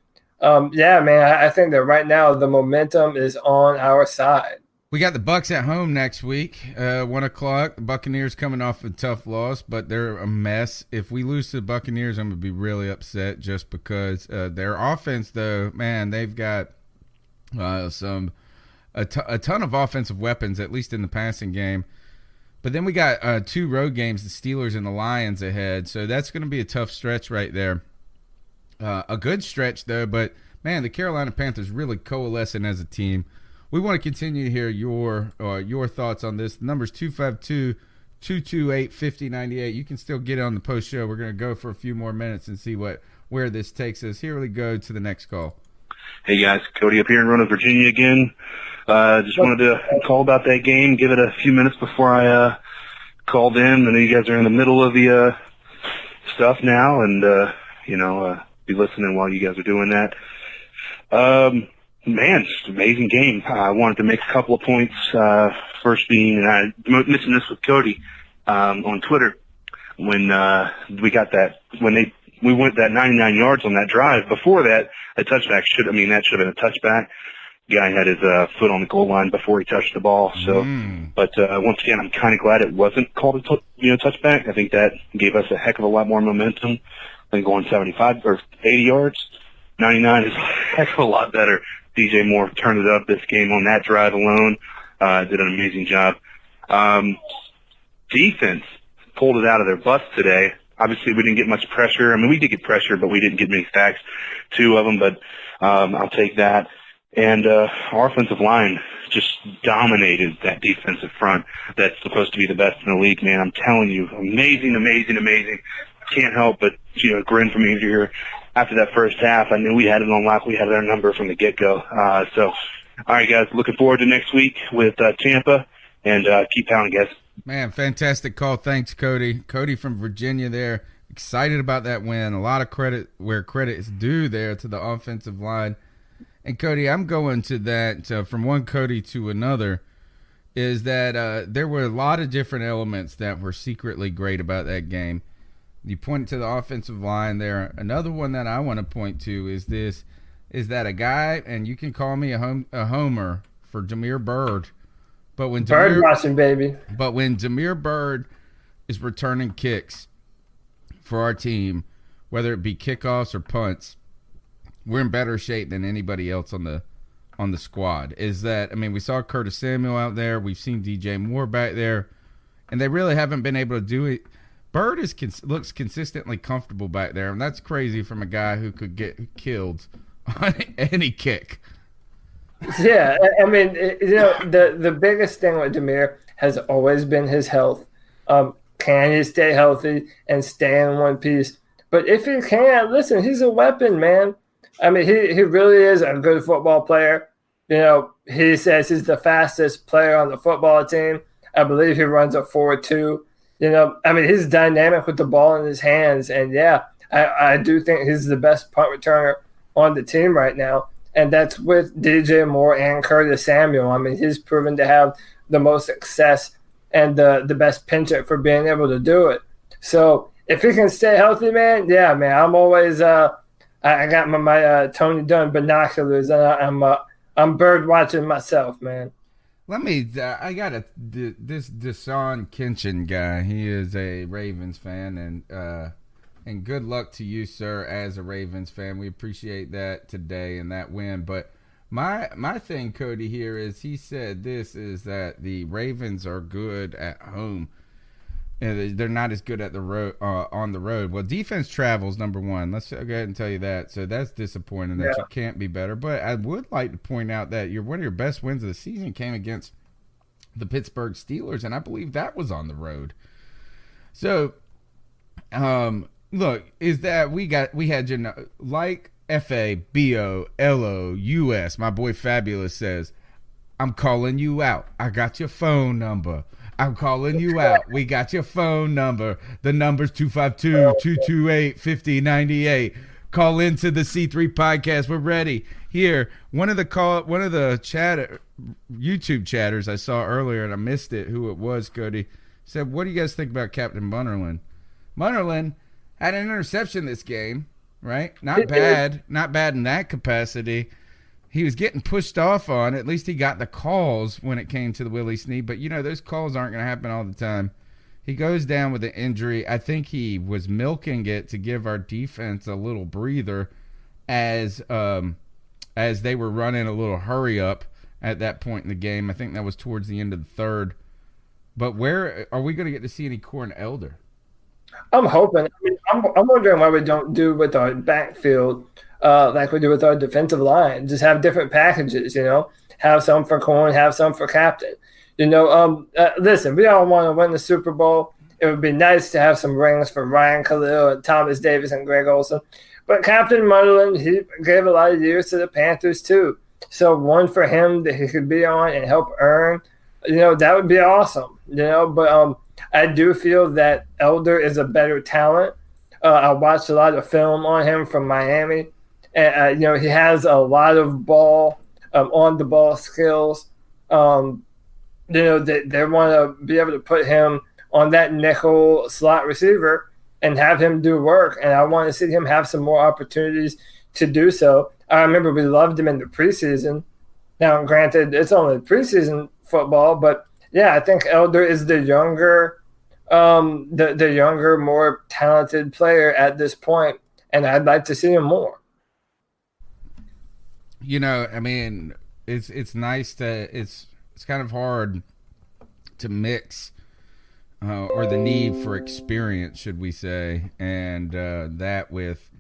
Yeah, man, I think that right now the momentum is on our side. We got the Bucs at home next week, 1 o'clock. The Buccaneers coming off a tough loss, but they're a mess. If we lose to the Buccaneers, I'm going to be really upset just because their offense, though, man, they've got a ton of offensive weapons, at least in the passing game. But then we got 2 road games, the Steelers and the Lions ahead. So that's going to be a tough stretch right there. A good stretch, though. But, man, the Carolina Panthers really coalescing as a team. We want to continue to hear your thoughts on this. The number's 252-228-5098. You can still get on the post show. We're going to go for a few more minutes and see where this takes us. Here we go to the next call. Hey, guys. Cody up here in Roanoke, Virginia again. Just wanted to call about that game, give it a few minutes before I called in. I know you guys are in the middle of the stuff now, and, be listening while you guys are doing that. Man, just an amazing game. I wanted to make a couple of points. First being, and I mentioned this with Cody on Twitter, when we got that, when we went that 99 yards on that drive. Before that, a touchback that should have been a touchback. Guy had his foot on the goal line before he touched the ball. So, but once again, I'm kind of glad it wasn't called a touchback. I think that gave us a heck of a lot more momentum than going 75 or 80 yards. 99 is a heck of a lot better. DJ Moore turned it up this game on that drive alone. Did an amazing job. Defense pulled it out of their butts today. Obviously, we didn't get much pressure. I mean, we did get pressure, but we didn't get many sacks. 2 of them, but I'll take that. And our offensive line just dominated that defensive front that's supposed to be the best in the league, man. I'm telling you, amazing, amazing, amazing. Can't help but, grin from ear to ear. After that first half, I knew we had it on lock. We had our number from the get-go. So, all right, guys, looking forward to next week with Tampa, and keep pounding, guys. Man, fantastic call. Thanks, Cody. Cody from Virginia there. Excited about that win. A lot of credit where credit is due there to the offensive line. And, Cody, I'm going to that from one Cody to another, is that there were a lot of different elements that were secretly great about that game. You point to the offensive line there. Another one that I want to point to is that a guy, and you can call me a homer for Damiere Byrd, but when Bird watching, baby. But when Damiere Byrd is returning kicks for our team, whether it be kickoffs or punts, we're in better shape than anybody else on the squad. Is that, I mean, we saw Curtis Samuel out there. We've seen DJ Moore back there, and they really haven't been able to do it. Bird looks consistently comfortable back there, and that's crazy from a guy who could get killed on any kick. Yeah, I mean, the biggest thing with Damiere has always been his health. Can he stay healthy and stay in one piece? But if he can't, listen, he's a weapon, man. I mean, he really is a good football player. He says he's the fastest player on the football team. I believe he runs a 4.2. I mean, he's dynamic with the ball in his hands. And, yeah, I do think he's the best punt returner on the team right now. And that's with DJ Moore and Curtis Samuel. I mean, he's proven to have the most success and the best pinch it for being able to do it. So if he can stay healthy, man, yeah, man, I'm always I got my Tony Dunn binoculars, and I'm bird watching myself, man. I got this Deshaun Kinchen guy. He is a Ravens fan, and good luck to you, sir, as a Ravens fan. We appreciate that today and that win. But my thing, Cody, here is he said this is that the Ravens are good at home. And they're not as good at the road on the road. Well, defense travels, number one. Let's go ahead and tell you that. So that's disappointing that you can't be better. But I would like to point out that one of your best wins of the season came against the Pittsburgh Steelers, and I believe that was on the road. So, look, is that we had like FABOLOUS. My boy Fabulous says, "I'm calling you out. I got your phone number. I'm calling you out. We got your phone number. The number's 252-228-5098. Call into the C3 podcast. We're ready." Here, one of the YouTube chatters I saw earlier, and I missed it, who it was, Cody, said, "What do you guys think about Captain Munnerlyn?" Munnerlyn had an interception this game, right? Not bad in that capacity. He was getting pushed off on. At least he got the calls when it came to the Willie Snead. But, those calls aren't going to happen all the time. He goes down with an injury. I think he was milking it to give our defense a little breather as they were running a little hurry up at that point in the game. I think that was towards the end of the third. But where are we going to get to see any Corn Elder? I'm hoping. I'm wondering why we don't do with our backfield like we do with our defensive line. Just have different packages, Have some for Corn, have some for Captain. Listen, we all want to win the Super Bowl. It would be nice to have some rings for Ryan Khalil and Thomas Davis and Greg Olsen. But Captain Munnerlyn, he gave a lot of years to the Panthers too. So one for him that he could be on and help earn, that would be awesome. But I do feel that Elder is a better talent. I watched a lot of film on him from Miami. And, he has a lot of ball, on-the-ball skills. They want to be able to put him on that nickel slot receiver and have him do work. And I want to see him have some more opportunities to do so. I remember we loved him in the preseason. Now, granted, it's only preseason football, but, yeah, I think Elder is the younger, more talented player at this point, and I'd like to see him more. It's nice it's kind of hard to mix or the need for experience, should we say, and that with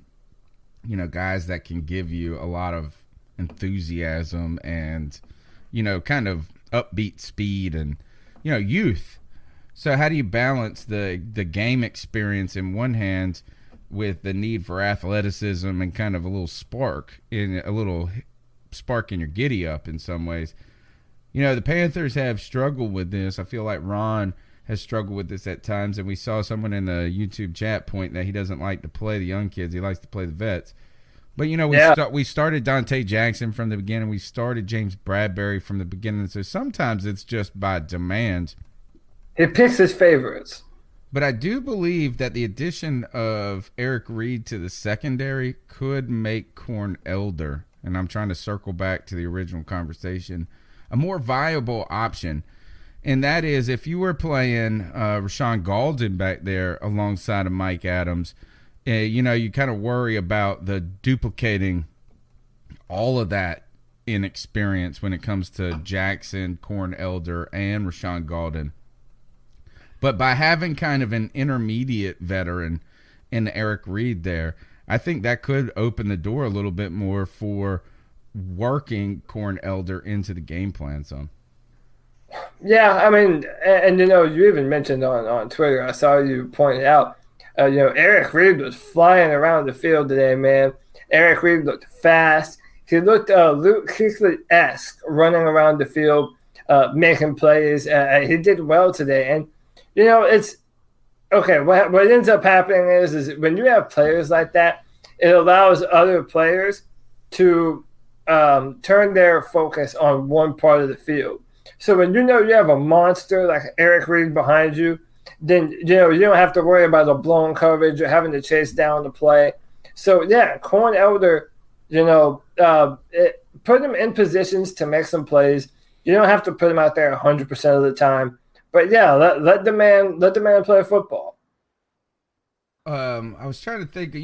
guys that can give you a lot of enthusiasm and kind of upbeat speed and youth. So how do you balance the game experience in one hand with the need for athleticism and kind of a little spark in your giddy up in some ways? The Panthers have struggled with this. I feel like Ron has struggled with this at times, and we saw someone in the YouTube chat point that he doesn't like to play the young kids. He likes to play the vets. But, we started Dante Jackson from the beginning. We started James Bradbury from the beginning. So sometimes it's just by demand. He picks his favorites. But I do believe that the addition of Eric Reed to the secondary could make Corn Elder, and I'm trying to circle back to the original conversation, a more viable option. And that is, if you were playing Rashawn Golden back there alongside of Mike Adams, you kind of worry about the duplicating all of that in experience when it comes to Jackson, Corn Elder, and Rashawn Golden. But by having kind of an intermediate veteran in Eric Reed there, I think that could open the door a little bit more for working Corn Elder into the game plan some. Yeah, and you even mentioned on Twitter, I saw you pointed out, Eric Reed was flying around the field today, man. Eric Reed looked fast. He looked Luke Kuechly-esque running around the field, making plays. He did well today. And, it's okay. What ends up happening is when you have players like that, it allows other players to turn their focus on one part of the field. So when you have a monster like Eric Reed behind you, then you don't have to worry about a blown coverage or having to chase down the play. So yeah, Corn Elder, put him in positions to make some plays. You don't have to put him out there 100% of the time. But yeah, let the man play football. I was trying to think,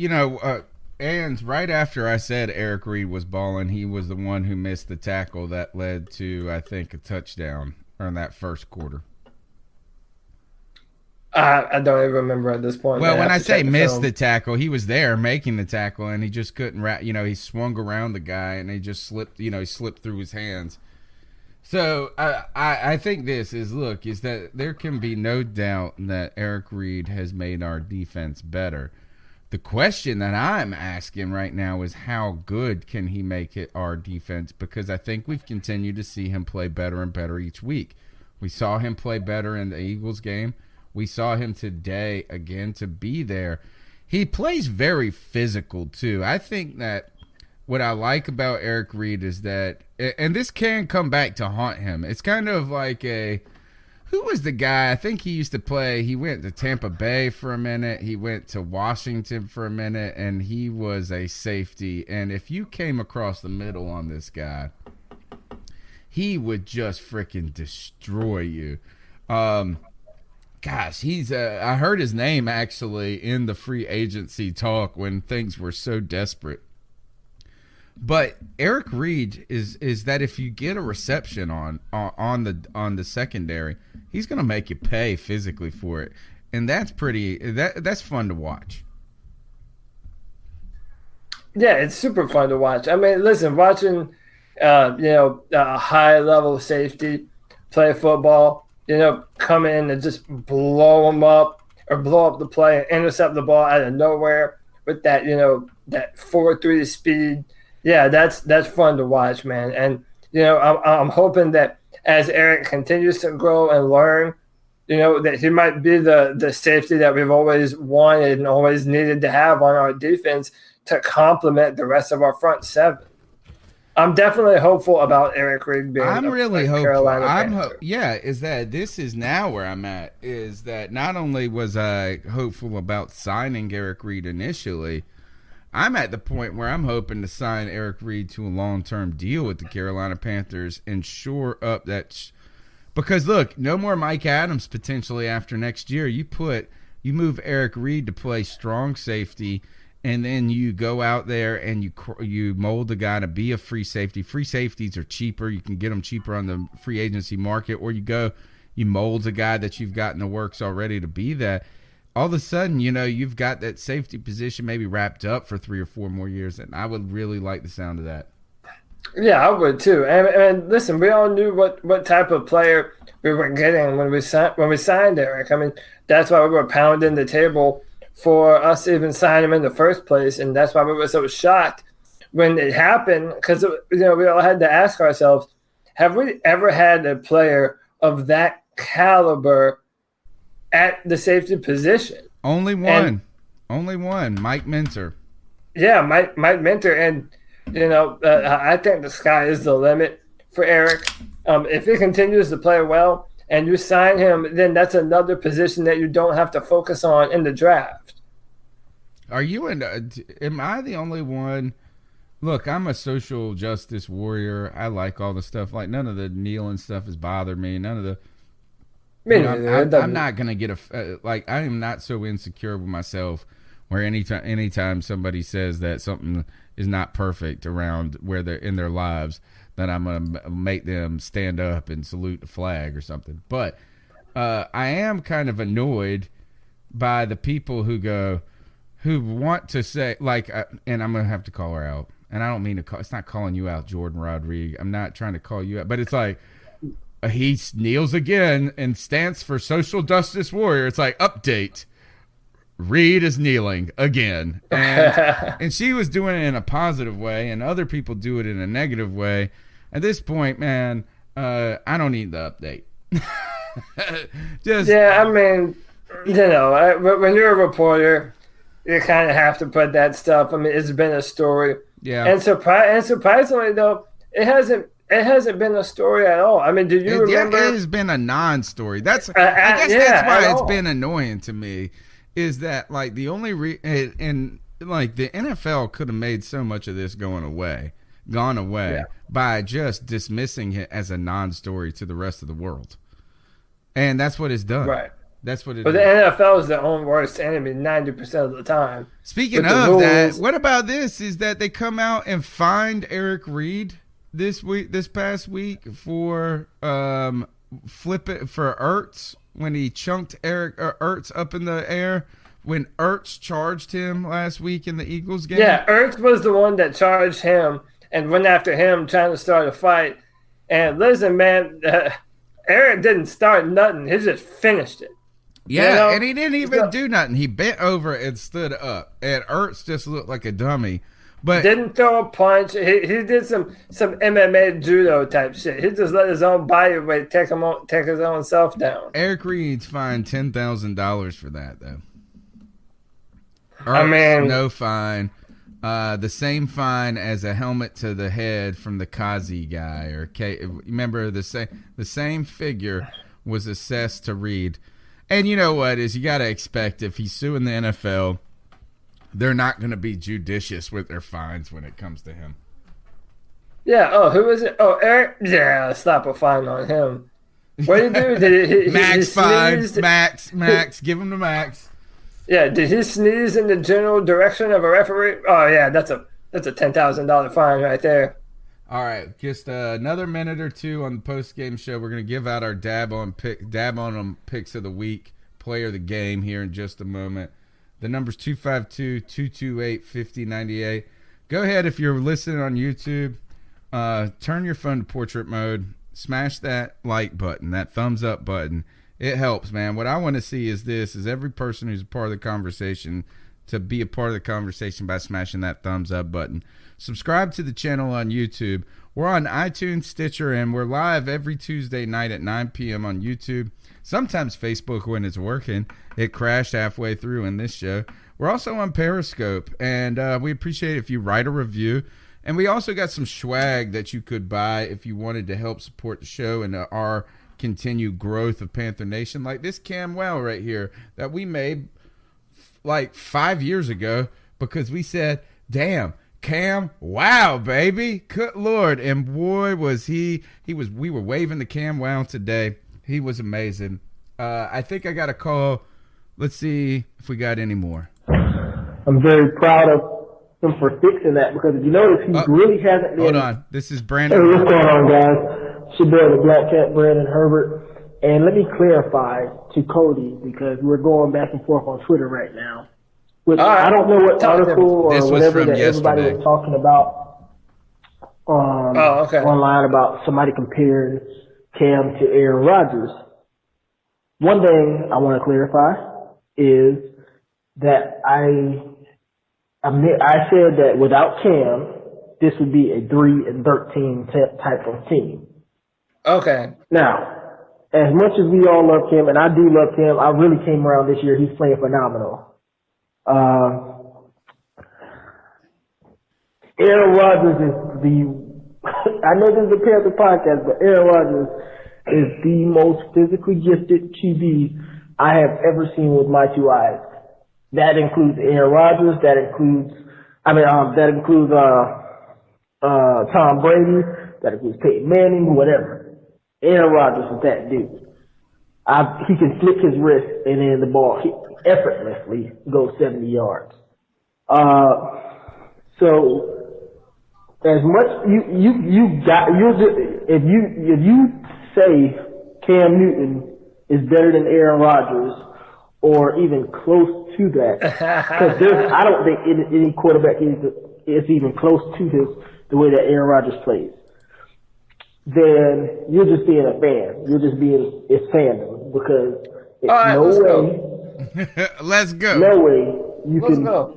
and right after I said Eric Reed was balling, he was the one who missed the tackle that led to, I think, a touchdown in that first quarter. I don't even remember at this point. Well, when I say missed the tackle, he was there making the tackle, and he just couldn't he swung around the guy, and he just slipped, he slipped through his hands. So I think is that there can be no doubt that Eric Reed has made our defense better. The question that I'm asking right now is how good can he make it our defense, because I think we've continued to see him play better and better each week. We saw him play better in the Eagles game. We saw him today again to be there. He plays very physical too. I think that what I like about Eric Reed is that, and this can come back to haunt him, it's kind of like who was the guy? I think he used to play, he went to Tampa Bay for a minute, he went to Washington for a minute, and he was a safety. And if you came across the middle on this guy, he would just freaking destroy you. Gosh, he's I heard his name actually in the free agency talk when things were so desperate. But Eric Reed is that if you get a reception on the secondary, he's going to make you pay physically for it, and that's fun to watch. Yeah, it's super fun to watch. I mean, listen, watching a high level safety play football, come in and just blow them up or blow up the play and intercept the ball out of nowhere with that, that 4.3 speed. Yeah, that's fun to watch, man. And, I'm hoping that as Eric continues to grow and learn, that he might be the safety that we've always wanted and always needed to have on our defense to complement the rest of our front seven. I'm definitely hopeful about Eric Reed being really hopeful. Carolina is that this is now where I'm at, is that not only was I hopeful about signing Eric Reed initially, I'm at the point where I'm hoping to sign Eric Reed to a long-term deal with the Carolina Panthers and shore up that because look, no more Mike Adams potentially after next year. You move Eric Reed to play strong safety, and then you go out there and you mold the guy to be a free safety. Free safeties are cheaper. You can get them cheaper on the free agency market, or you mold a guy that you've got in the works already to be that. All of a sudden, you've got that safety position maybe wrapped up for 3 or 4 more years, and I would really like the sound of that. Yeah, I would too. And listen, we all knew what type of player we were getting when we signed Eric. I mean, that's why we were pounding the table for us to even sign him in the first place, and that's why we were so shocked when it happened, because we all had to ask ourselves, have we ever had a player of that caliber at the safety position? Only one, Mike Minter. Yeah, Mike Minter, and I think the sky is the limit for Eric. If he continues to play well and you sign him, then that's another position that you don't have to focus on in the draft. Am I the only one? Look, I'm a social justice warrior. I like all the stuff. Like, none of the kneeling stuff has bothered me. None of the. I'm not going to get I am not so insecure with myself where anytime somebody says that something is not perfect around where they're in their lives, that I'm going to make them stand up and salute the flag or something. But I am kind of annoyed by the people who want to say, and I'm going to have to call her out. And I don't mean to call, it's not calling you out, Jordan Rodriguez. I'm not trying to call you out, but it's like, he kneels again and stands for social justice warrior. It's like, update. Reed is kneeling again. And she was doing it in a positive way, and other people do it in a negative way. At this point, man, I don't need the update. I mean, when you're a reporter, you kind of have to put that stuff. I mean, it's been a story. Yeah. And surprisingly, though, it hasn't been a story at all. I mean, do you remember? It has been a non-story. I guess that's why it's been annoying to me. Is that the only and the NFL could have made so much of this going away gone away Yeah. by just dismissing it as a non-story to the rest of the world. And that's what it's done. Right. That's what it But is. the NFL is their own worst enemy 90% of the time. Speaking With the of that, rules- what about this? Is that they come out and fined Eric Reed this past week for flip it for Ertz when he chunked Ertz up in the air when Ertz charged him last week in the Eagles game. Yeah, Ertz was the one that charged him and went after him trying to start a fight. And listen, man, Eric didn't start nothing. He just finished it. Yeah, You know? and he didn't even do nothing. He bent over and stood up, and Ertz just looked like a dummy. But didn't throw a punch. He did some MMA judo type shit. He just let his own body weight take his own self down. Eric Reed's fined $10,000 for that, though. I mean, no fine. The same fine as a helmet to the head from the Kazi guy, or remember the same figure was assessed to Reed. And you know what is you got to expect if he's suing the NFL, they're not going to be judicious with their fines when it comes to him. Yeah. Oh, who is it? Oh, Eric. Yeah, slap a fine on him. What did he do? Did he max fine? sneeze? Max. Give him the max. Yeah. Did he sneeze in the general direction of a referee? Oh yeah, that's a $10,000 fine right there. All right, just another minute or two on the post-game show. We're going to give out our dab on them picks of the week, player of the game here in just a moment. The number's 252-228-5098. Go ahead if you're listening on YouTube. Turn your phone to portrait mode. Smash that like button, that thumbs up button. It helps, man. What I want to see is every person who's a part of the conversation to be a part of the conversation by smashing that thumbs up button. Subscribe to the channel on YouTube. We're on iTunes, Stitcher, and we're live every Tuesday night at 9 p.m. on YouTube. Sometimes Facebook when it's working. It crashed halfway through in this show. We're also on Periscope, and we appreciate it if you write a review. And we also got some swag that you could buy if you wanted to help support the show and our continued growth of Panther Nation, like this Cam Wow right here that we made like 5 years ago because we said, damn, Cam, wow, baby, good Lord. And boy, was we were waving the Cam Wow today. He was amazing. I think I got a call. Let's see if we got any more. I'm very proud of him for fixing that because if you notice, he really hasn't been. Hold on. This is Brandon. Hey, what's going on, guys? It's your boy, the Black Cat, Brandon Herbert. And let me clarify to Cody because we're going back and forth on Twitter right now. Which I don't know what article or whatever that everybody was talking about online about somebody comparing Cam to Aaron Rodgers. One thing I want to clarify is that I said that without Cam, this would be a 3-13 type of team. Okay. Now, as much as we all love Cam, and I do love Cam, I really came around this year. He's playing phenomenal. Aaron Rodgers is I know this is a Panther podcast, but Aaron Rodgers is the most physically gifted QB I have ever seen with my two eyes. That includes Aaron Rodgers. That includes Tom Brady. That includes Peyton Manning, whatever. Aaron Rodgers is that dude. He can flick his wrist and then the ball effortlessly goes 70 yards. So as much if you say Cam Newton is better than Aaron Rodgers or even close to that, because I don't think any quarterback is even close to the way that Aaron Rodgers plays, then you're just being a fan. You're just being it's fandom because it's Let's go. No way you can look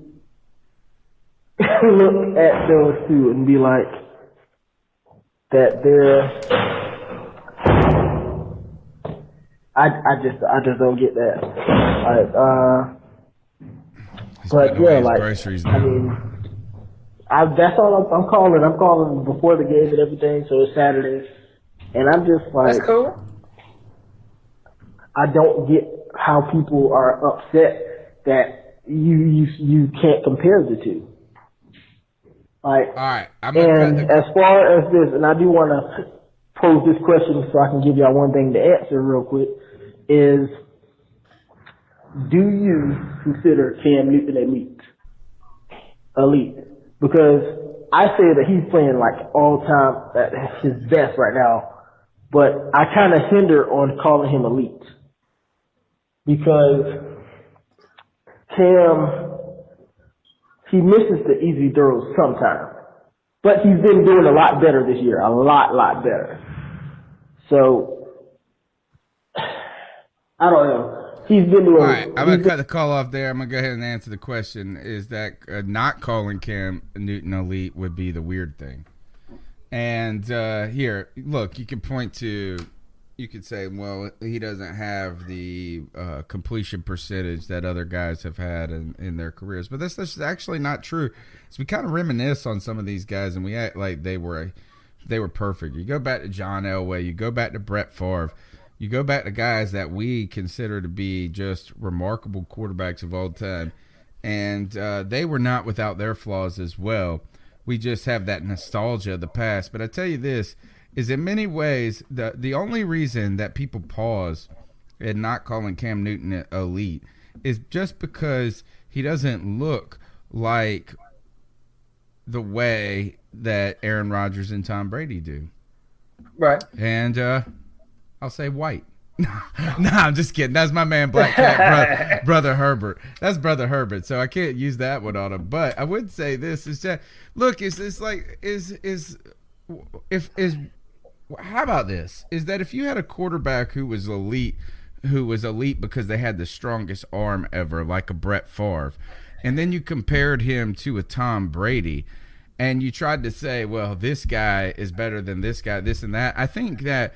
at those two and be like that they're. I just don't get that. But yeah, like I mean, that's all I'm calling. I'm calling before the game and everything, so it's Saturday, and I'm just like, that's cool. I don't get how people are upset that you can't compare the two. Like, All right. and as far as this, and I do want to pose this question so I can give y'all one thing to answer real quick, is do you consider Cam Newton elite? Because I say that he's playing like all time at his best right now, but I kind of hinder on calling him elite because Cam, he misses the easy throws sometimes, but he's been doing a lot better this year, a lot better. So I don't know. He's been doing. All right, I'm going to cut the call off there. I'm going to go ahead and answer the question. Is that not calling Cam Newton elite would be the weird thing? And here, look, you can point to, you could say, well, he doesn't have the completion percentage that other guys have had in their careers. But that's actually not true. So we kind of reminisce on some of these guys, and we act like they were perfect. You go back to John Elway. You go back to Brett Favre. You go back to guys that we consider to be just remarkable quarterbacks of all time, and they were not without their flaws as well. We just have that nostalgia of the past. But I tell you this, is in many ways, the only reason that people pause in not calling Cam Newton elite is just because he doesn't look like the way that Aaron Rodgers and Tom Brady do. Right. And I'll say white. No, I'm just kidding. That's my man, Black Cat, brother Herbert. That's brother Herbert, so I can't use that one on him. But I would say this is that look, how about this? Is that if you had a quarterback who was elite because they had the strongest arm ever, like a Brett Favre, and then you compared him to a Tom Brady, and you tried to say, well, this guy is better than this guy, this and that. I think that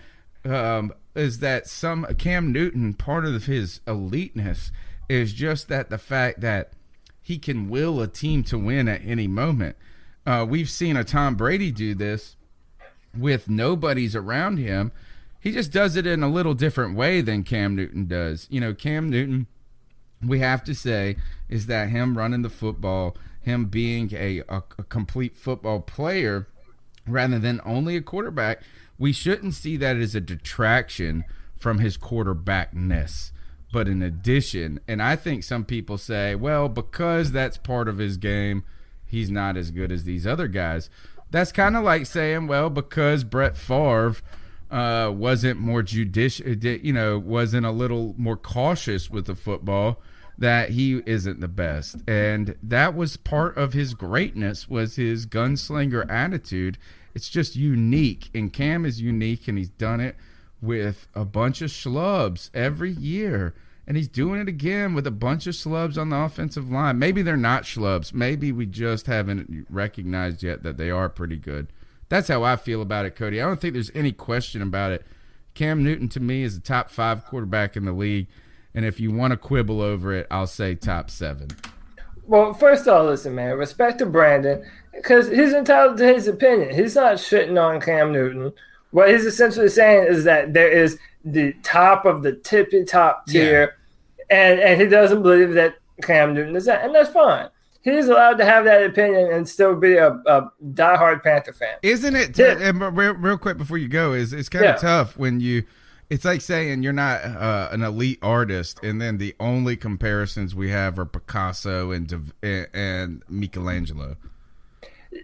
is that some Cam Newton, part of his eliteness is just that the fact that he can will a team to win at any moment. We've seen a Tom Brady do this with nobody's around him. He just does it in a little different way than Cam Newton does. You know, Cam Newton, we have to say, is that him running the football, him being a complete football player rather than only a quarterback, we shouldn't see that as a detraction from his quarterbackness, but in addition. And I think some people say, well, because that's part of his game, he's not as good as these other guys. That's kind of like saying, well, because Brett Favre wasn't more judicious, wasn't a little more cautious with the football, that he isn't the best. And that was part of his greatness, was his gunslinger attitude. It's just unique, and Cam is unique, and he's done it with a bunch of schlubs every year, and he's doing it again with a bunch of schlubs on the offensive line. Maybe they're not schlubs. Maybe we just haven't recognized yet that they are pretty good. That's how I feel about it, Cody. I don't think there's any question about it. Cam Newton, to me, is a top 5 quarterback in the league, and if you want to quibble over it, I'll say top 7. Well, first of all, listen, man, respect to Brandon, because he's entitled to his opinion. He's not shitting on Cam Newton. What he's essentially saying is that there is the top of the tippy-top tier, and he doesn't believe that Cam Newton is that, and that's fine. He's allowed to have that opinion and still be a diehard Panther fan. Isn't it? Real quick before you go, it's kind of tough when you – it's like saying you're not an elite artist, and then the only comparisons we have are Picasso and Michelangelo.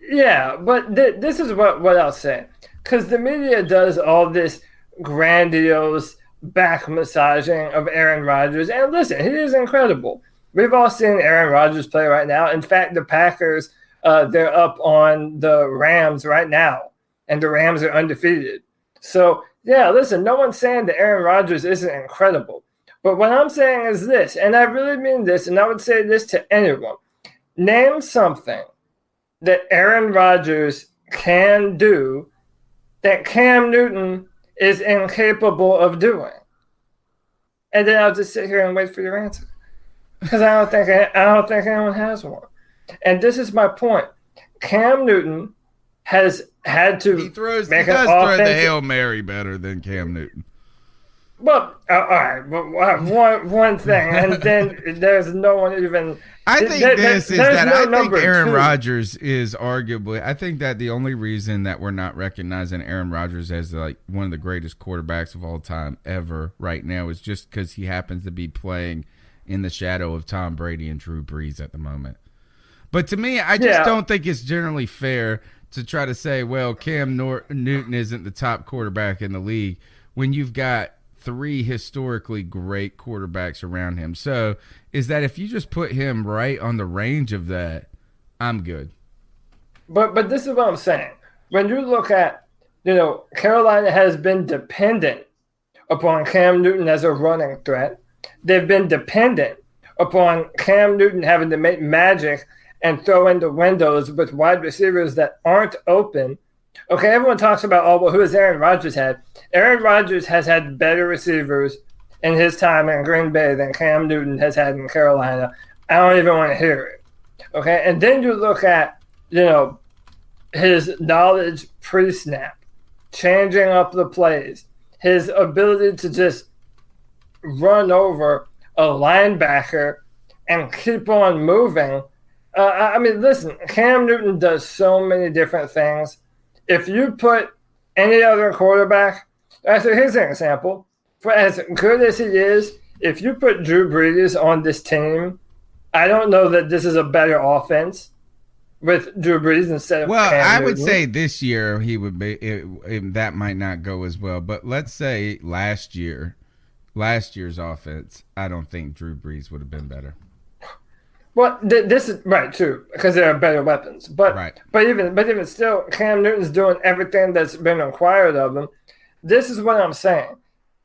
Yeah, but this is what I'll say. Because the media does all this grandiose back massaging of Aaron Rodgers. And listen, he is incredible. We've all seen Aaron Rodgers play right now. In fact, the Packers, they're up on the Rams right now, and the Rams are undefeated. So, yeah, listen, no one's saying that Aaron Rodgers isn't incredible. But what I'm saying is this, and I really mean this, and I would say this to anyone. Name something that Aaron Rodgers can do that Cam Newton is incapable of doing. And then I'll just sit here and wait for your answer. Because I don't think anyone has one. And this is my point. Cam Newton has had to throw the Hail Mary better than Cam Newton. Well, all right, but one thing, and then there's no one even. I think I think Aaron 2. Rodgers is arguably. I think that the only reason that we're not recognizing Aaron Rodgers as like one of the greatest quarterbacks of all time ever right now is just because he happens to be playing in the shadow of Tom Brady and Drew Brees at the moment. But to me, I just don't think it's generally fair to try to say, well, Cam Newton isn't the top quarterback in the league when you've got 3 historically great quarterbacks around him. So is that if you just put him right on the range of that, I'm good. But this is what I'm saying. When you look at, Carolina has been dependent upon Cam Newton as a running threat. They've been dependent upon Cam Newton having to make magic and throw into windows with wide receivers that aren't open. Okay, everyone talks about, who has Aaron Rodgers had? Aaron Rodgers has had better receivers in his time in Green Bay than Cam Newton has had in Carolina. I don't even want to hear it. Okay, and then you look at, his knowledge pre-snap, changing up the plays, his ability to just run over a linebacker and keep on moving. I mean, listen, Cam Newton does so many different things. If you put any other quarterback, so here's an example. For as good as he is, if you put Drew Brees on this team, I don't know that this is a better offense with Drew Brees instead of Cam I Newton. would say this year he would be that might not go as well. But let's say last year's offense, I don't think Drew Brees would have been better. Well, this is right too, because there are better weapons. But even still, Cam Newton's doing everything that's been required of him. This is what I'm saying.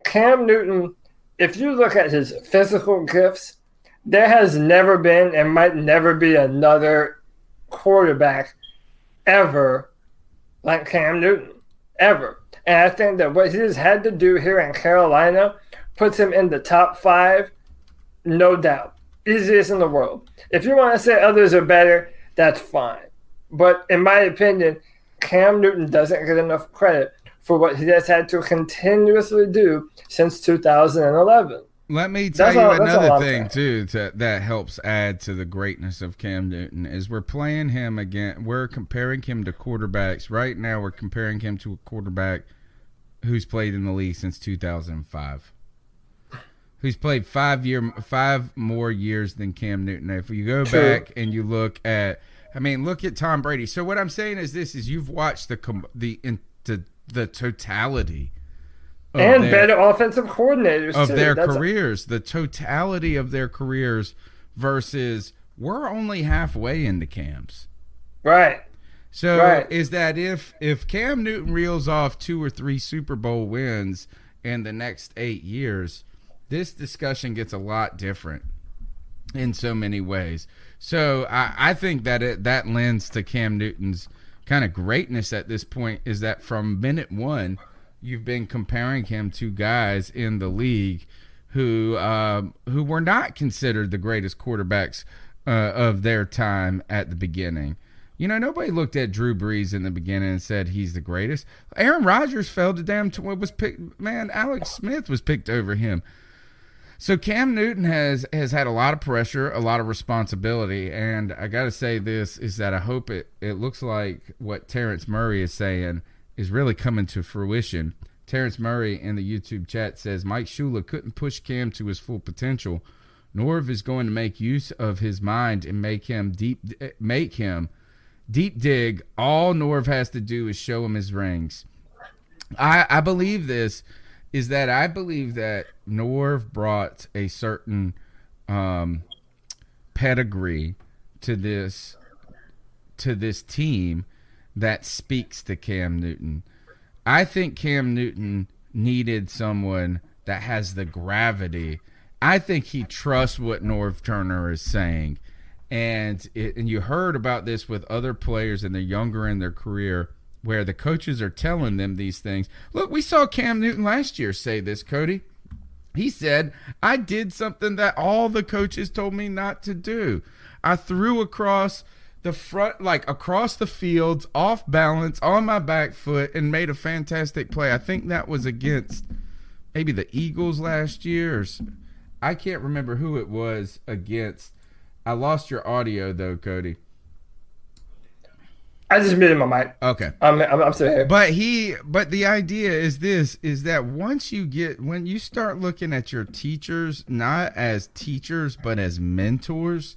Cam Newton, if you look at his physical gifts, there has never been and might never be another quarterback ever like Cam Newton, ever. And I think that what he has had to do here in Carolina puts him in the top 5, no doubt. Easiest in the world. If you want to say others are better, that's fine. But in my opinion, Cam Newton doesn't get enough credit for what he has had to continuously do since 2011. Let me tell you another thing, too, that helps add to the greatness of Cam Newton is we're playing him again. We're comparing him to quarterbacks. Right now, we're comparing him to a quarterback who's played in the league since 2005. Who's played 5 more years than Cam Newton. If you go back and you look at Tom Brady. So what I'm saying is this: is you've watched the totality and better offensive coordinators of their careers, the totality of their careers versus we're only halfway into Cam's. Right. So is that if Cam Newton reels off 2 or 3 Super Bowl wins in the next 8 years, this discussion gets a lot different in so many ways. So I think that that lends to Cam Newton's kind of greatness at this point is that from minute 1, you've been comparing him to guys in the league who were not considered the greatest quarterbacks of their time at the beginning. Nobody looked at Drew Brees in the beginning and said he's the greatest. Aaron Rodgers fell to was picked. Man, Alex Smith was picked over him. So Cam Newton has had a lot of pressure, a lot of responsibility, and I got to say this is that I hope it looks like what Terrence Murray is saying is really coming to fruition. Terrence Murray in the YouTube chat says Mike Shula couldn't push Cam to his full potential. Norv is going to make use of his mind and make him deep dig. All Norv has to do is show him his rings. I believe this. Is that I believe that Norv brought a certain pedigree to this team that speaks to Cam Newton. I think Cam Newton needed someone that has the gravity. I think he trusts what Norv Turner is saying. And you heard about this with other players and they're younger in their career where the coaches are telling them these things. Look, we saw Cam Newton last year say this, Cody. He said, I did something that all the coaches told me not to do. I threw across the front, across the fields, off balance, on my back foot, and made a fantastic play. I think that was against maybe the Eagles last year. I can't remember who it was against. I lost your audio though, Cody. I just muted my mic. Okay. I'm still here. But the idea is that when you start looking at your teachers not as teachers but as mentors,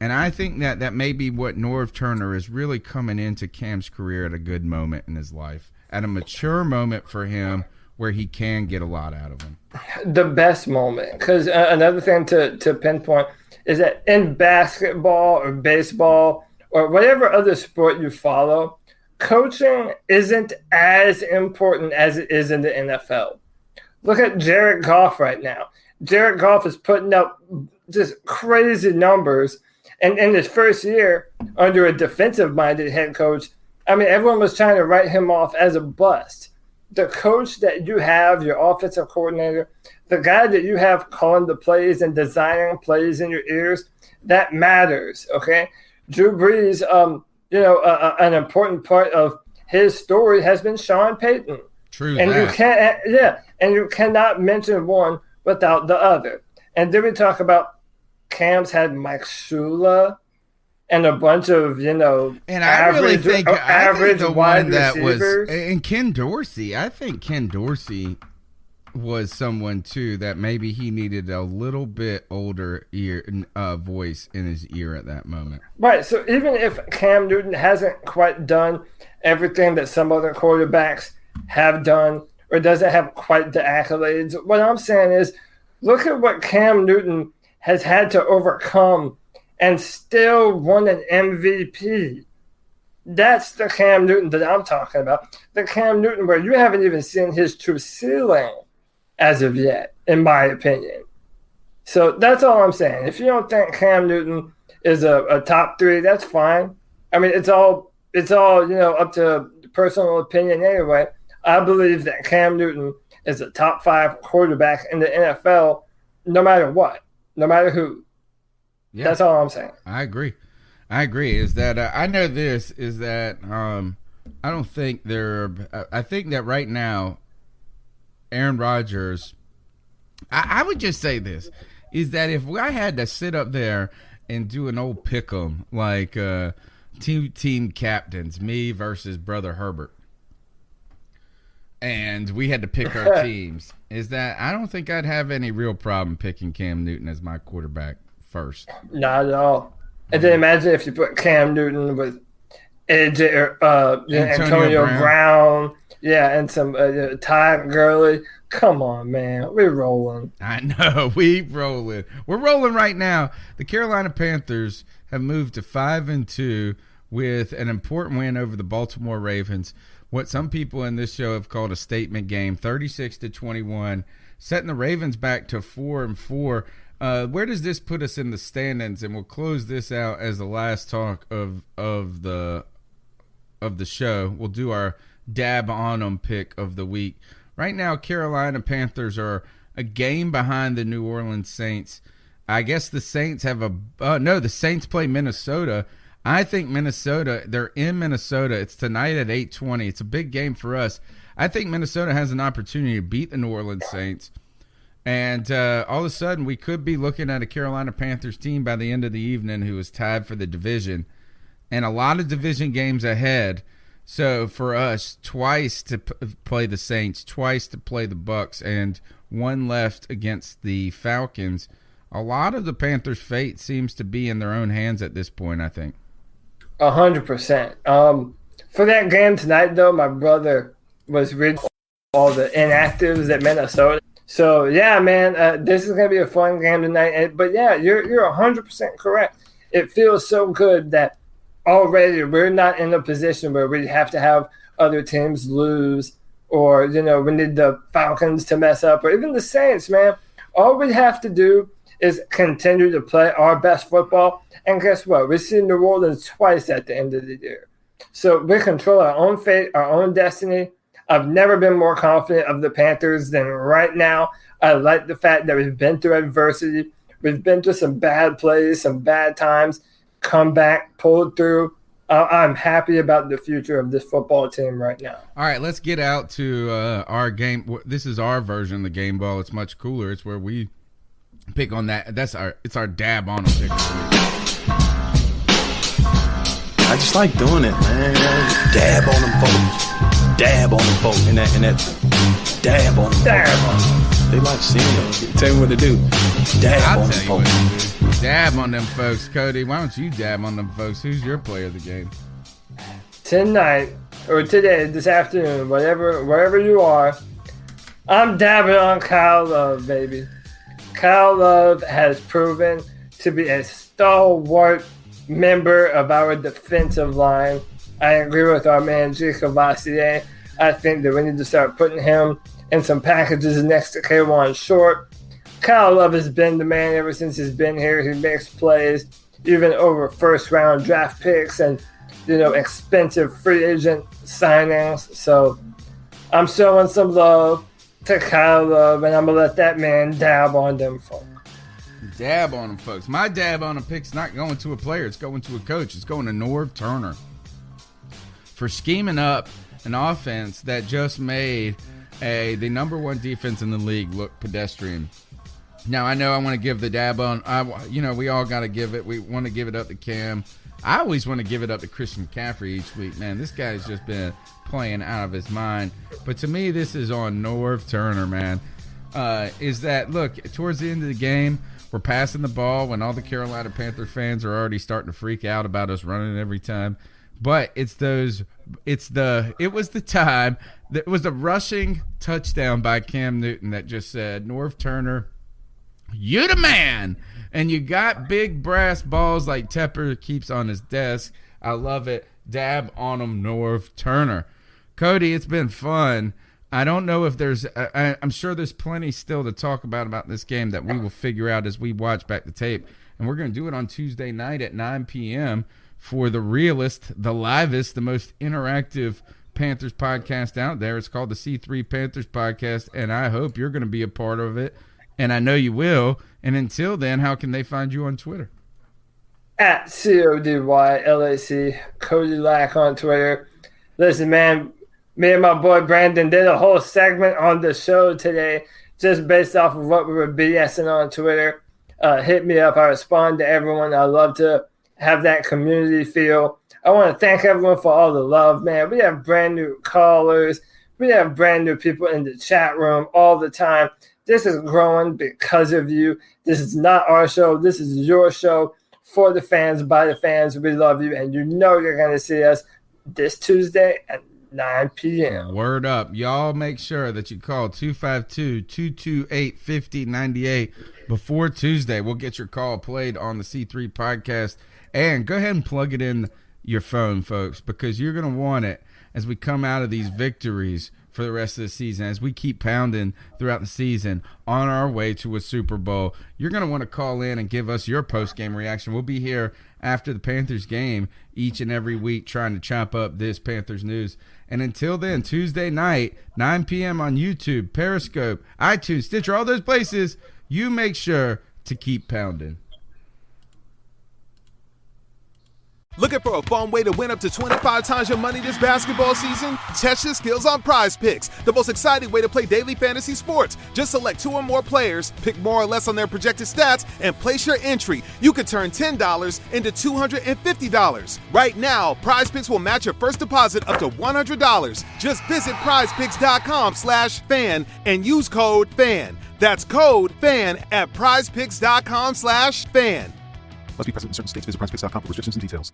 and I think that may be what Norv Turner is really coming into Cam's career at a good moment in his life, at a mature moment for him where he can get a lot out of him. The best moment, because another thing to pinpoint is that in basketball or baseball or whatever other sport you follow, coaching isn't as important as it is in the NFL. Look at Jared Goff right now. Jared Goff is putting up just crazy numbers. And in his first year under a defensive-minded head coach, I mean, everyone was trying to write him off as a bust. The coach that you have, your offensive coordinator, the guy that you have calling the plays and designing plays in your ears, that matters, okay? Drew Brees, an important part of his story has been Sean Payton. True. And you cannot mention one without the other. And then we talk about Cam's had Mike Shula and a bunch of, and I really think average the wide one that receivers. And Ken Dorsey. I think Ken Dorsey was someone too that maybe he needed a little bit older voice in his ear at that moment. Right. So even if Cam Newton hasn't quite done everything that some other quarterbacks have done or doesn't have quite the accolades, what I'm saying is look at what Cam Newton has had to overcome and still won an MVP. That's the Cam Newton that I'm talking about. The Cam Newton where you haven't even seen his true ceiling as of yet, in my opinion. So that's all I'm saying. If you don't think Cam Newton is a top three, that's fine. I mean, it's all up to personal opinion anyway. I believe that Cam Newton is a top 5 quarterback in the NFL, no matter what, no matter who. Yeah. That's all I'm saying. I agree. Is that I know this is that I don't think I think that right now Aaron Rodgers, I would just say this, is that if I had to sit up there and do an old pick'em, like two team captains, me versus Brother Herbert, and we had to pick our teams, is that I don't think I'd have any real problem picking Cam Newton as my quarterback first. Not at all. And then imagine if you put Cam Newton with AJ Antonio Brown. Yeah, and some Todd Gurley. Come on, man. We're rolling. I know. We're rolling. We're rolling right now. The Carolina Panthers have moved to 5-2 with an important win over the Baltimore Ravens. What some people in this show have called a statement game, 36-21, setting the Ravens back to 4-4. Where does this put us in the standings? And we'll close this out as the last talk of the show. We'll do our dab on them pick of the week. Right now, Carolina Panthers are a game behind the New Orleans Saints. I guess the Saints have the Saints play Minnesota. I think they're in Minnesota. It's tonight at 8:20. It's a big game for us. I think Minnesota has an opportunity to beat the New Orleans Saints. And all of a sudden, we could be looking at a Carolina Panthers team by the end of the evening who is tied for the division. And a lot of division games ahead. So for us, twice to play the Saints, twice to play the Bucks, and one left against the Falcons. A lot of the Panthers' fate seems to be in their own hands at this point, I think. 100%. For that game tonight, though, my brother was reading all the inactives at Minnesota. So, yeah, man, this is going to be a fun game tonight. But, yeah, you're 100% correct. It feels so good that already we're not in a position where we have to have other teams lose or, we need the Falcons to mess up or even the Saints, man. All we have to do is continue to play our best football. And guess what? We see New Orleans twice at the end of the year. So we control our own fate, our own destiny. I've never been more confident of the Panthers than right now. I like the fact that we've been through adversity. We've been through some bad plays, some bad times, come back, pulled through. I'm happy about the future of this football team right now. All right, let's get out to our game. This is our version of the game ball. It's much cooler. It's where we pick on that. It's our dab on them pick. I just like doing it, man. Dab on them folks. Dab on them folks. And that dab on them folks. They like seeing it. Tell me what to do. Dab on them folks. Dab on them folks. Cody, why don't you dab on them folks? Who's your player of the game? Tonight, or today, this afternoon, wherever you are, I'm dabbing on Kyle Love, baby. Kyle Love has proven to be a stalwart member of our defensive line. I agree with our man Jacob Vassier. I think that we need to start putting him in some packages next to K'Wan Short. Kyle Love has been the man ever since he's been here. He makes plays even over first-round draft picks and, expensive free agent signings. So I'm showing some love to Kyle Love, and I'm going to let that man dab on them folks. Dab on them, folks. My dab on them pick's not going to a player. It's going to a coach. It's going to Norv Turner for scheming up an offense that just made the number one defense in the league look pedestrian. Now, I know I want to give the dab on. We all got to give it. We want to give it up to Cam. I always want to give it up to Christian McCaffrey each week. Man, this guy's just been playing out of his mind. But to me, this is on Norv Turner, man. Is that, look, towards the end of the game, we're passing the ball when all the Carolina Panther fans are already starting to freak out about us running every time. But it was the rushing touchdown by Cam Newton that just said, Norv Turner, you the man. And you got big brass balls like Tepper keeps on his desk. I love it. Dab on him, Norv Turner. Cody, it's been fun. I don't know if there's I'm sure there's plenty still to talk about this game that we will figure out as we watch back the tape. And we're going to do it on Tuesday night at 9 p.m. for the realest, the livest, the most interactive Panthers podcast out there. It's called the C3 Panthers Podcast, and I hope you're going to be a part of it. And I know you will. And until then, how can they find you on Twitter? At CODYLAC, Cody Lack on Twitter. Listen, man, me and my boy Brandon did a whole segment on the show today just based off of what we were BSing on Twitter. Hit me up. I respond to everyone. I love to have that community feel. I want to thank everyone for all the love, man. We have brand new callers. We have brand new people in the chat room all the time. This is growing because of you. This is not our show. This is your show for the fans, by the fans. We love you, and you know you're going to see us this Tuesday at 9 p.m. Word up. Y'all make sure that you call 252-228-5098 before Tuesday. We'll get your call played on the C3 podcast. And go ahead and plug it in your phone, folks, because you're going to want it as we come out of these victories for the rest of the season, as we keep pounding throughout the season on our way to a Super Bowl. You're going to want to call in and give us your post-game reaction. We'll be here after the Panthers game each and every week trying to chop up this Panthers news. And until then, Tuesday night, 9 p.m. on YouTube, Periscope, iTunes, Stitcher, all those places, you make sure to keep pounding. Looking for a fun way to win up to 25 times your money this basketball season? Test your skills on Prize Picks, the most exciting way to play daily fantasy sports. Just select 2 or more players, pick more or less on their projected stats, and place your entry. You could turn $10 into $250. Right now, Prize Picks will match your first deposit up to $100. Just visit prizepicks.com/fan and use code FAN. That's code FAN at prizepicks.com/fan. Must be present in certain states. Visit prizepicks.com for restrictions and details.